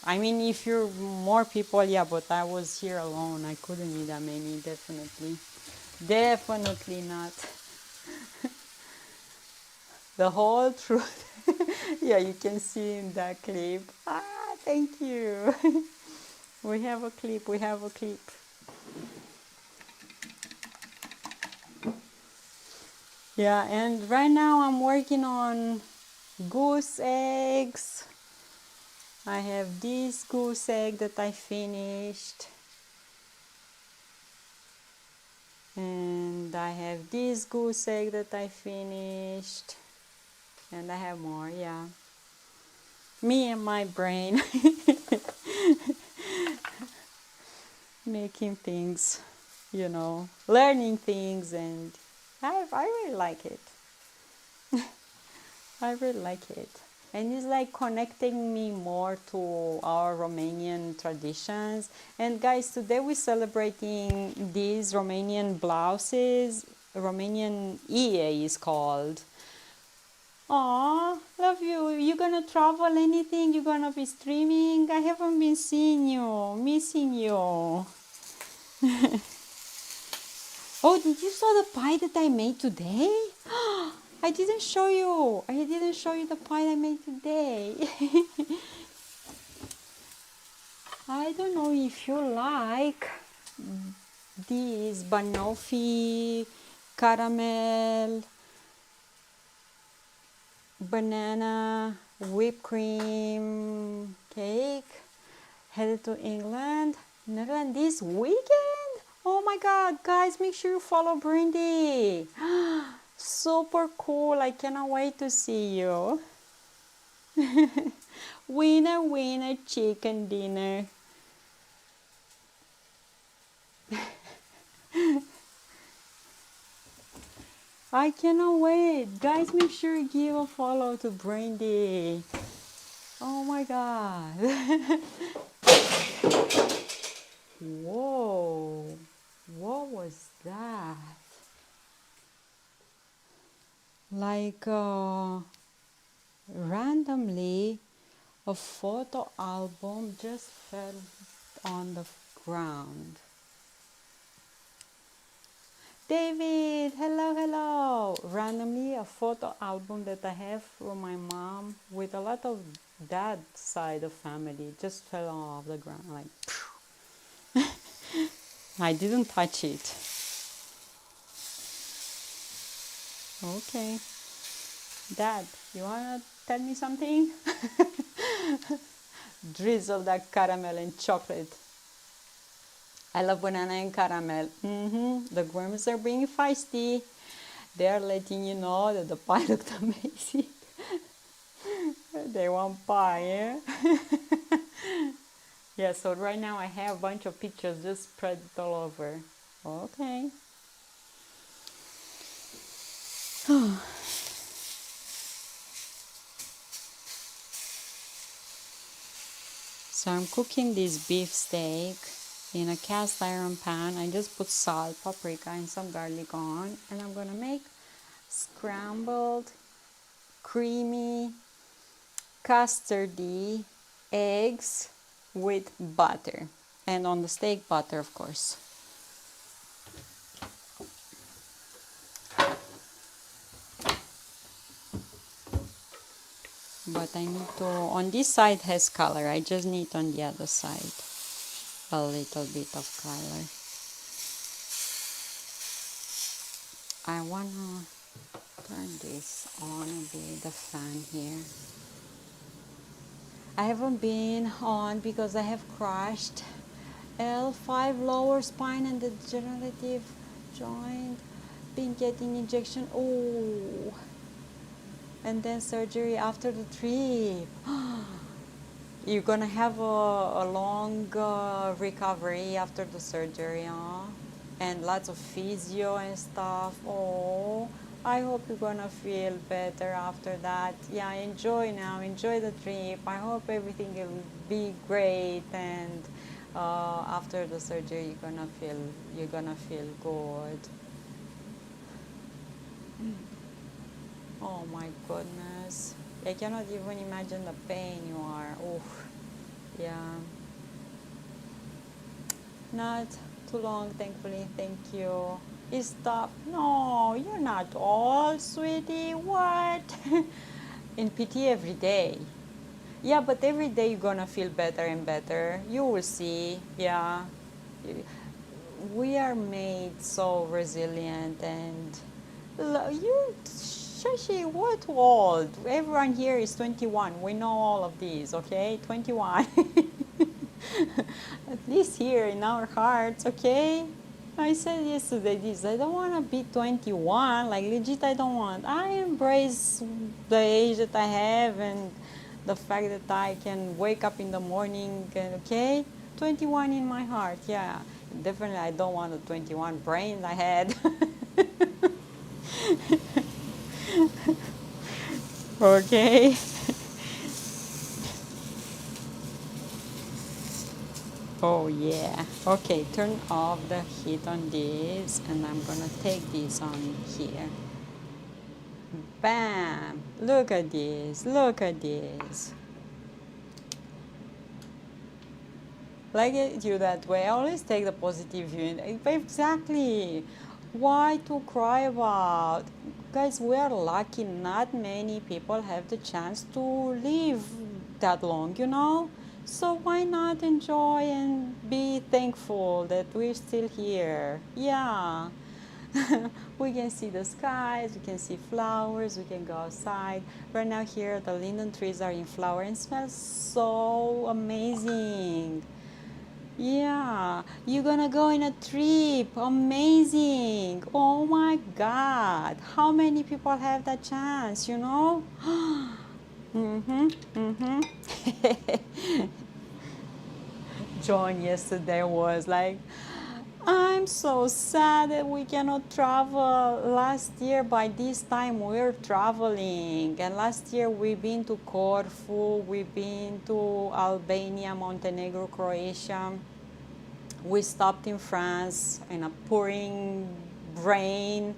I mean, if you're more people, yeah, but I was here alone. I couldn't eat that many, definitely not. The whole truth. Yeah, you can see in that clip. Thank you. We have a clip. Yeah, and right now I'm working on goose eggs. I have this goose egg that I finished. And I have this goose egg that I finished. And I have more, yeah. Me and my brain. Making things, learning things, and I really like it. I really like it. And it's like connecting me more to our Romanian traditions. And guys, today we're celebrating these Romanian blouses. Romanian EA is called. Aw, love you. You gonna travel anything? You gonna be streaming? I haven't been seeing you, missing you. Oh, did you saw the pie that I made today? I didn't show you. I didn't show you the pie I made today. I don't know if you like these Banoffee caramel banana whipped cream cake. Headed to England this weekend. Oh my god, guys, make sure you follow Brindy. Super cool. I cannot wait to see you. Winner, winner, chicken dinner. I cannot wait. Guys, make sure you give a follow to Brandy. Oh my god. Whoa. What was that? Like randomly a photo album just fell on the ground. David, hello, hello. Randomly, a photo album that I have from my mom with a lot of dad side of family just fell off the ground like I didn't touch it. Okay. Dad, you wanna tell me something? Drizzle that caramel and chocolate. I love banana and caramel. The worms are being feisty. They're letting you know that the pie looked amazing. They want pie, yeah? Yeah, so right now I have a bunch of pictures just spread it all over. Okay. So I'm cooking this beef steak. in a cast iron pan. I just put salt, paprika, and some garlic on, and I'm gonna make scrambled, creamy, custardy eggs with butter, and on the steak butter, of course. But I need to, on this side has color, I just need on the other side a little bit of color. I wanna turn this on a bit, the fan here. I haven't been on because I have crushed L5 lower spine and the degenerative joint. Been getting injection, oh, and then surgery after the trip. You're gonna have a long recovery after the surgery, huh? And lots of physio and stuff. Oh, I hope you're gonna feel better after that. Yeah, enjoy now, enjoy the trip. I hope everything will be great, and after the surgery you're gonna feel good. Oh my goodness, I cannot even imagine the pain you are. Oh, yeah. Not too long, thankfully. Thank you. Stop. No, you're not all, sweetie. What? In PT every day. Yeah, but every day you're gonna feel better and better. You will see. Yeah. We are made so resilient, and you, Shashi, what old? Everyone here is 21. We know all of these, okay? 21. At least here in our hearts, okay? I said yesterday this, I don't want to be 21, like legit I don't want. I embrace the age that I have and the fact that I can wake up in the morning, okay? 21 in my heart, yeah. Definitely I don't want the 21 brain I had. Okay. Oh yeah. Okay, turn off the heat on this, and I'm gonna take this on here. Bam! Look at this, look at this. Like you that way, I always take the positive view. Exactly. Why to cry about? Guys, we are lucky. Not many people have the chance to live that long, you know? So why not enjoy and be thankful that we're still here? Yeah. We can see the skies, we can see flowers, we can go outside. Right now here the linden trees are in flower and smells so amazing. Yeah, you're gonna go on a trip. Amazing. Oh my God. How many people have that chance, you know? Mm-hmm, mm-hmm. John yesterday was like, I'm so sad that we cannot travel. Last year by this time we're traveling, and last year we've been to Corfu, we've been to Albania, Montenegro, Croatia. We stopped in France in a pouring rain,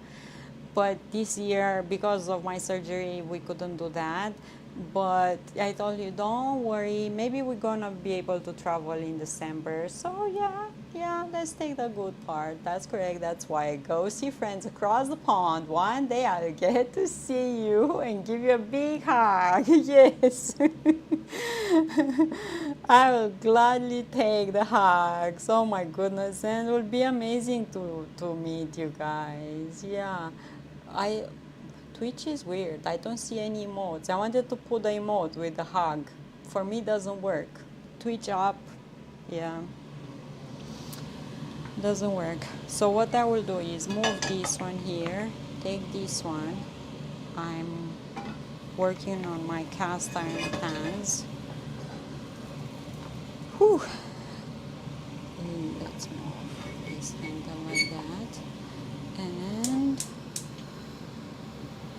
but this year because of my surgery we couldn't do that. But I told you, don't worry, maybe we're gonna be able to travel in December. So yeah, let's take the good part. That's correct. That's why I go see friends across the pond. One day I'll get to see you and give you a big hug. Yes. I will gladly take the hugs. Oh my goodness, and it will be amazing to meet you guys. Yeah. Twitch is weird. I don't see any emotes. I wanted to put the emote with the hug. For me, it doesn't work. Twitch up, yeah, doesn't work. So what I will do is move this one here, take this one. I'm working on my cast iron pans. Whew. Let's move this handle like that. And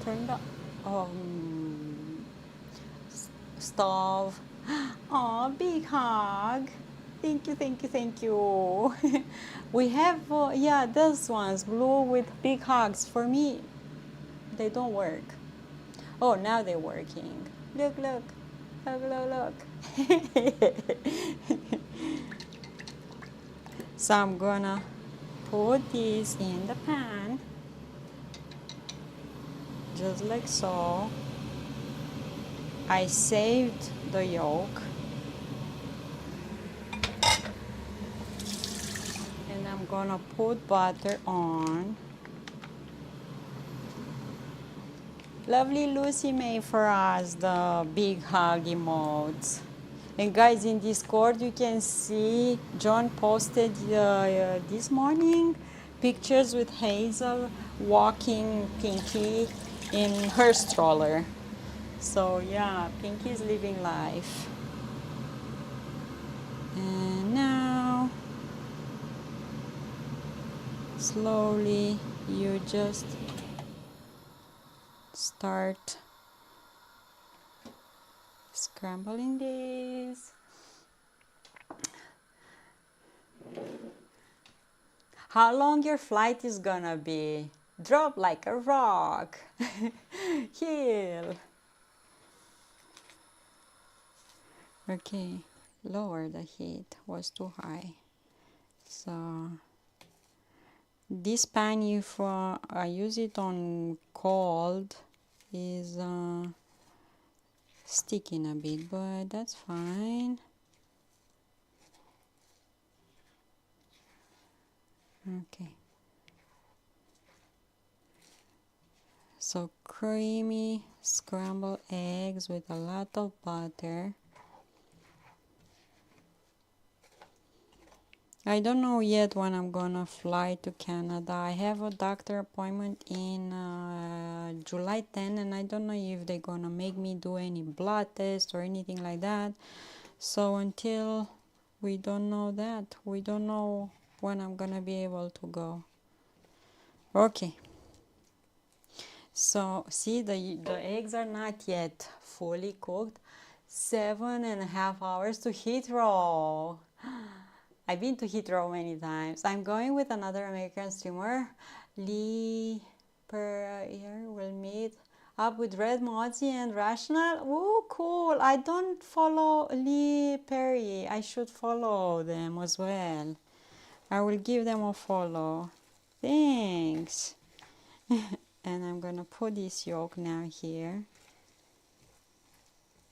turn the stove. Oh, big hug. thank you, thank you, thank you. We have, yeah, those ones, blue with big hugs. For me, they don't work. Oh, now they're working. Look, look, look, look, look. So I'm gonna put this in the pan, just like so. I saved the yolk. And I'm gonna put butter on. Lovely Lucy made for us the big hug emotes. And guys, in Discord you can see John posted this morning pictures with Hazel walking Pinky in her stroller. So yeah, Pinky's living life. And now slowly you just start scrambling this. How long your flight is gonna be? Drop like a rock. Heel. Okay, lower the heat, was too high. So this pan, if I use it on cold, is sticking a bit, but that's fine. Okay. So creamy scrambled eggs with a lot of butter. I don't know yet when I'm gonna fly to Canada. I have a doctor appointment in July 10, and I don't know if they're gonna make me do any blood test or anything like that. So until we don't know that, we don't know when I'm gonna be able to go. Okay. So see, the eggs are not yet fully cooked. 7.5 hours to Heathrow. I've been to Heathrow many times. I'm going with another American streamer. Lee per year will meet up with Red Mozzie and Rational. Ooh, cool. I don't follow Lee Perry. I should follow them as well. I will give them a follow. Thanks. And I'm gonna put this yolk now here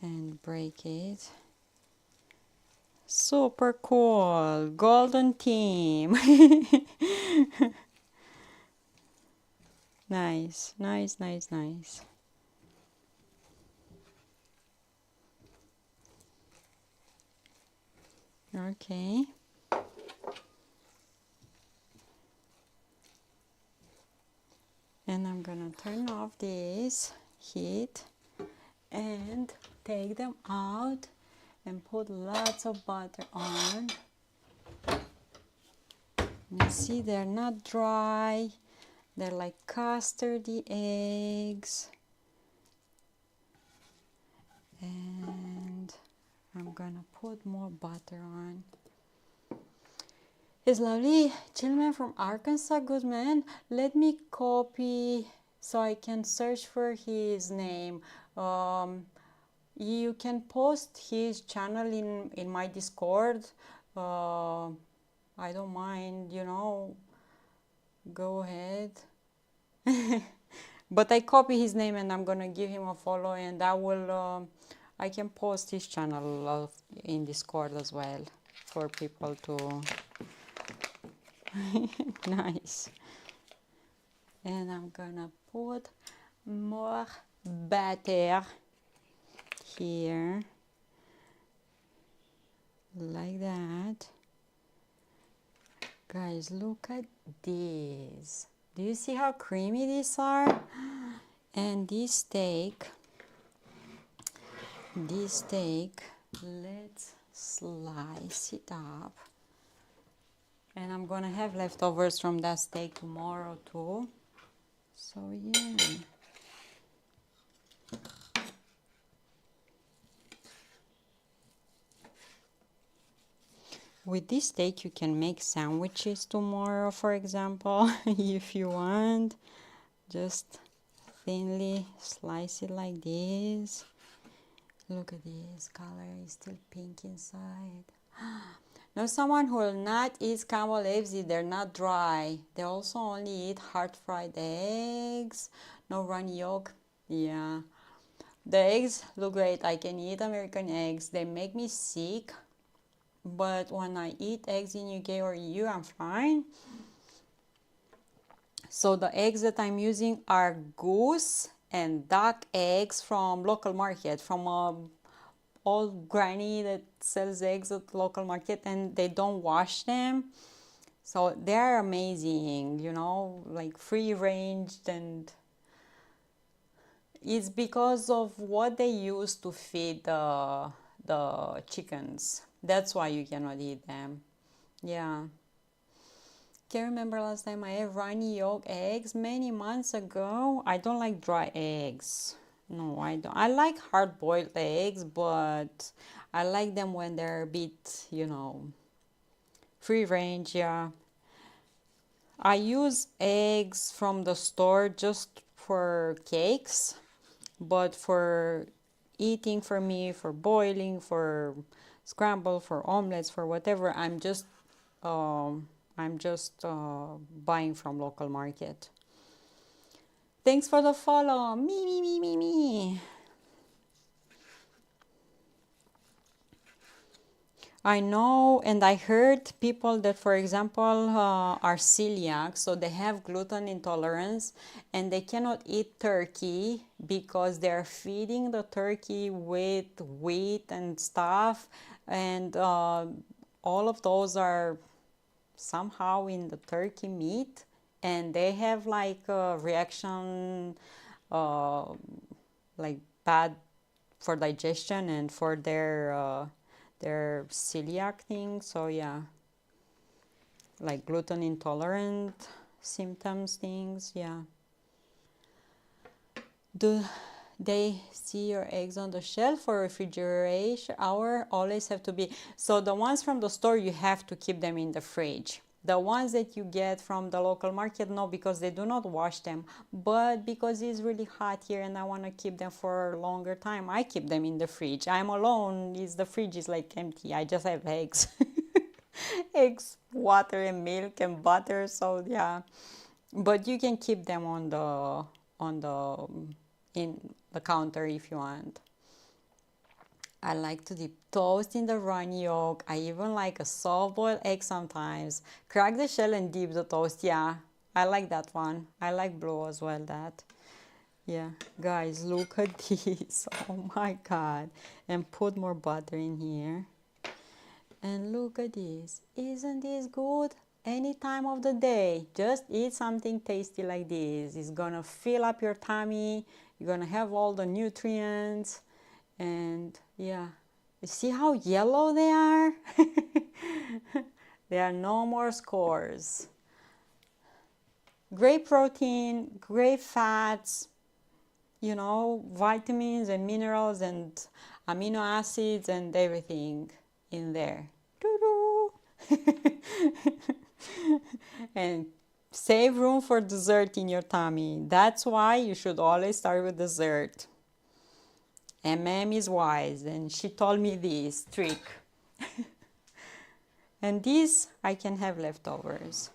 and break it. Super cool. Golden team. Nice, nice, nice, nice. Okay. And I'm gonna turn off this heat and take them out and put lots of butter on. You see, they're not dry. They're like custardy eggs. And I'm gonna put more butter on. It's lovely. Chillman from Arkansas, good man. Let me copy so I can search for his name. You can post his channel in my Discord. I don't mind, you know, go ahead. But I copy his name and I'm gonna give him a follow, and I will I can post his channel in Discord as well for people to nice. And I'm gonna put more butter here like that. Guys, look at this. Do you see how creamy these are? And this steak, let's slice it up. And I'm gonna have leftovers from that steak tomorrow too. So yeah. With this steak, you can make sandwiches tomorrow, for example, if you want. Just thinly slice it like this. Look at this, color is still pink inside. Now, someone who will not eat scrambled eggs if they're not dry. They also only eat hard fried eggs. No runny yolk. Yeah. The eggs look great. I can eat American eggs. They make me sick. But when I eat eggs in UK or EU, I'm fine. So the eggs that I'm using are goose and duck eggs from local market, from a old granny that sells eggs at local market, and they don't wash them. So they're amazing, you know, like free ranged, and it's because of what they use to feed the chickens. That's why you cannot eat them. Yeah. Can remember last time I had runny yolk eggs many months ago. I don't like dry eggs. No, I don't. I like hard boiled eggs, but I like them when they're a bit, you know, free range. Yeah. I use eggs from the store just for cakes, but for eating, for me, for boiling, for scramble, for omelets, for whatever, um, I'm just buying from local market. Thanks for the follow. Me. I know, and I heard people that, for example, are celiac, so they have gluten intolerance, and they cannot eat turkey because they're feeding the turkey with wheat and stuff, and all of those are somehow in the turkey meat, and they have like a reaction, uh, like bad for digestion and for their celiac thing. So yeah, like gluten intolerant symptoms things. Yeah. Do they see your eggs on the shelf for refrigeration hour? Always have to be. So the ones from the store, you have to keep them in the fridge. The ones that you get from the local market, no, because they do not wash them. But because it's really hot here and I want to keep them for a longer time, I keep them in the fridge. I'm alone. The fridge is like empty. I just have eggs. Eggs, water and milk and butter. So yeah. But you can keep them on the in the counter if you want. I like to dip toast in the runny yolk. I even like a soft boiled egg sometimes. Crack the shell and dip the toast. Yeah, I like that one. I like blue as well. That. Yeah, guys, look at this. Oh my god. And put more butter in here. And look at this. Isn't this good? Any time of the day, just eat something tasty like this. It's gonna fill up your tummy. You're gonna have all the nutrients. And yeah, you see how yellow they are? There are no more scores. Great protein, great fats, you know, vitamins and minerals and amino acids and everything in there. And save room for dessert in your tummy. That's why you should always start with dessert. MM is wise, and she told me this trick. And this I can have leftovers.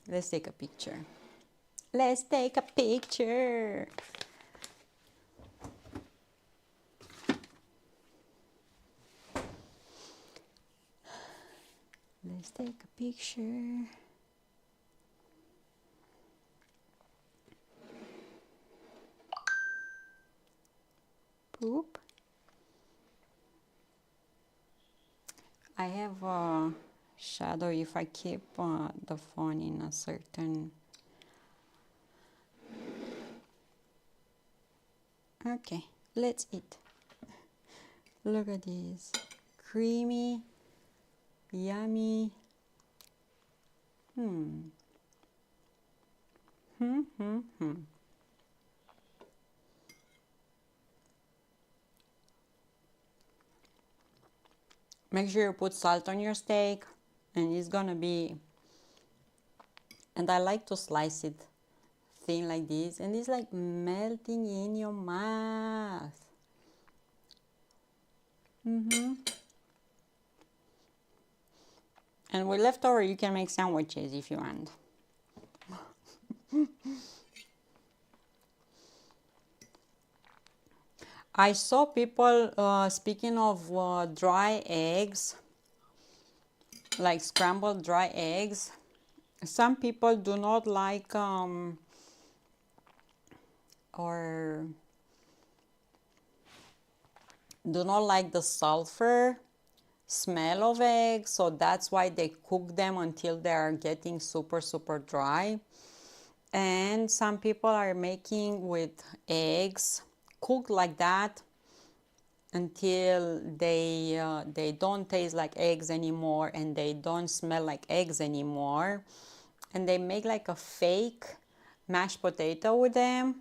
Let's take a picture. Let's take a picture. Let's take a picture. Poop. I have a shadow if I keep the phone in a certain... Okay, let's eat. Look at this. Creamy, yummy. Make sure you put salt on your steak, and it's gonna be, and I like to slice it thin like this, and it's like melting in your mouth. And with leftover, you can make sandwiches if you want. I saw people, speaking of dry eggs, like scrambled dry eggs, some people do not like or do not like the sulfur smell of eggs, so that's why they cook them until they are getting super dry. And some people are making with eggs cooked like that until they don't taste like eggs anymore and they don't smell like eggs anymore, and they make like a fake mashed potato with them.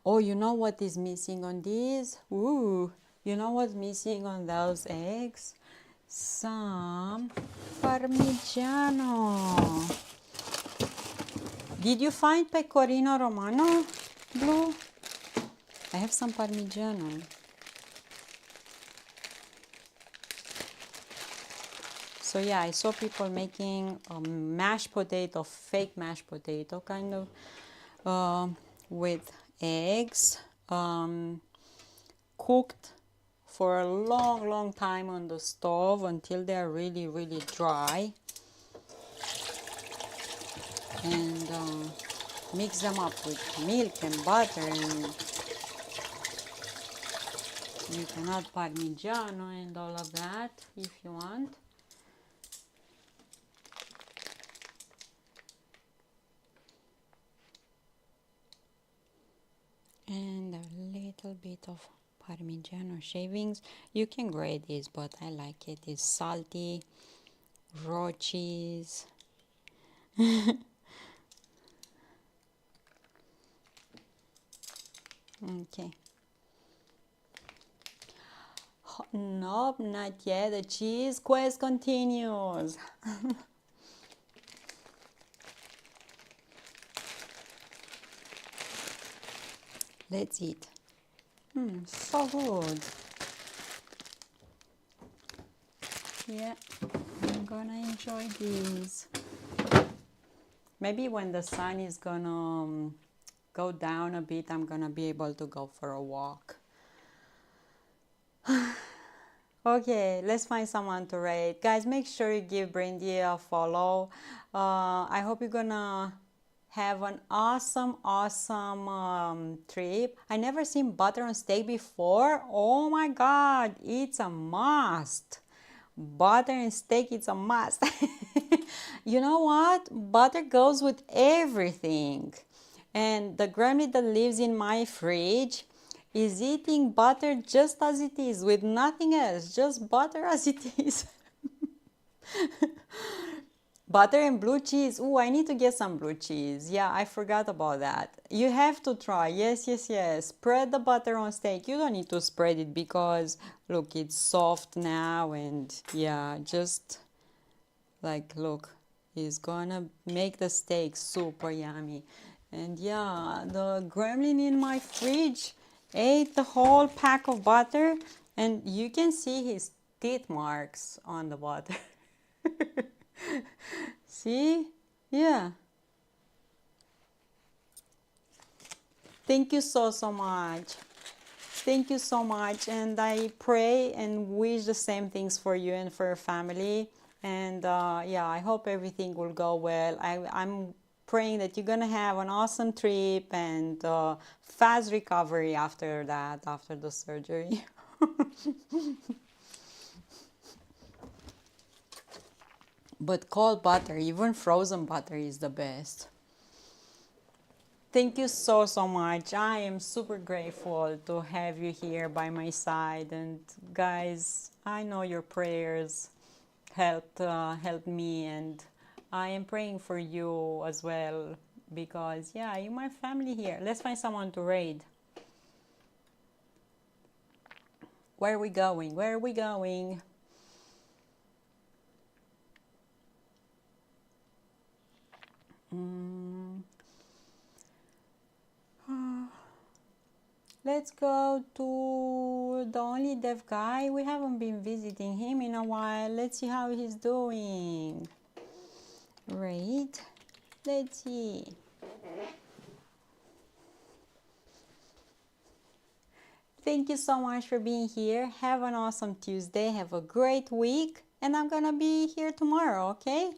Oh, you know what is missing on these? Ooh, you know what's missing on those eggs? Some Parmigiano. Did you find Pecorino Romano, Blue? I have some Parmigiano. So yeah, I saw people making a mashed potato, fake mashed potato kind of, with eggs, cooked for a long time on the stove until they're really dry, and mix them up with milk and butter, and you can add Parmigiano and all of that if you want. And a little bit of Parmigiano shavings. You can grate this, but I like it. It's salty, raw cheese. Okay. Nope, not yet. The cheese quest continues. Let's eat. So good. Yeah, I'm gonna enjoy these. Maybe when the sun is gonna go down a bit, I'm gonna be able to go for a walk. Okay, let's find someone to rate. Guys, make sure you give Brandy a follow. I hope you're gonna have an awesome trip. I never seen butter on steak before. Oh my god, it's a must. Butter and steak, it's a must. You know what? Butter goes with everything. And the gremlin that lives in my fridge is eating butter just as it is, with nothing else, just butter as it is. Butter and blue cheese. Ooh, I need to get some blue cheese. Yeah, I forgot about that. You have to try. Yes. Spread the butter on steak. You don't need to spread it because, look, it's soft now, and yeah, just like, look, it's gonna make the steak super yummy. And yeah, the gremlin in my fridge ate the whole pack of butter, and you can see his teeth marks on the butter. See? Yeah. Thank you so much. Thank you so much. And I pray and wish the same things for you and for your family. And yeah, I hope everything will go well. I'm praying that you're going to have an awesome trip and fast recovery after that, after the surgery. But cold butter, even frozen butter, is the best. Thank you so much. I am super grateful to have you here by my side. And guys, I know your prayers helped me, and I am praying for you as well, because yeah, you're my family here. Let's find someone to raid. Where are we going? Where are we going? Let's go to the only deaf guy. We haven't been visiting him in a while. Let's see how he's doing. Right. Let's see. Thank you so much for being here. Have an awesome Tuesday. Have a great week. And I'm gonna be here tomorrow, okay?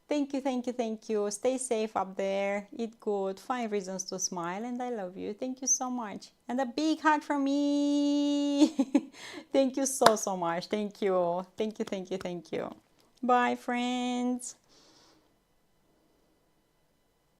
Thank you, thank you, thank you. Stay safe up there. Eat good. Find reasons to smile. And I love you. Thank you so much. And a big hug from me. Thank you so, so much. Thank you. Thank you, thank you, thank you. Bye, friends.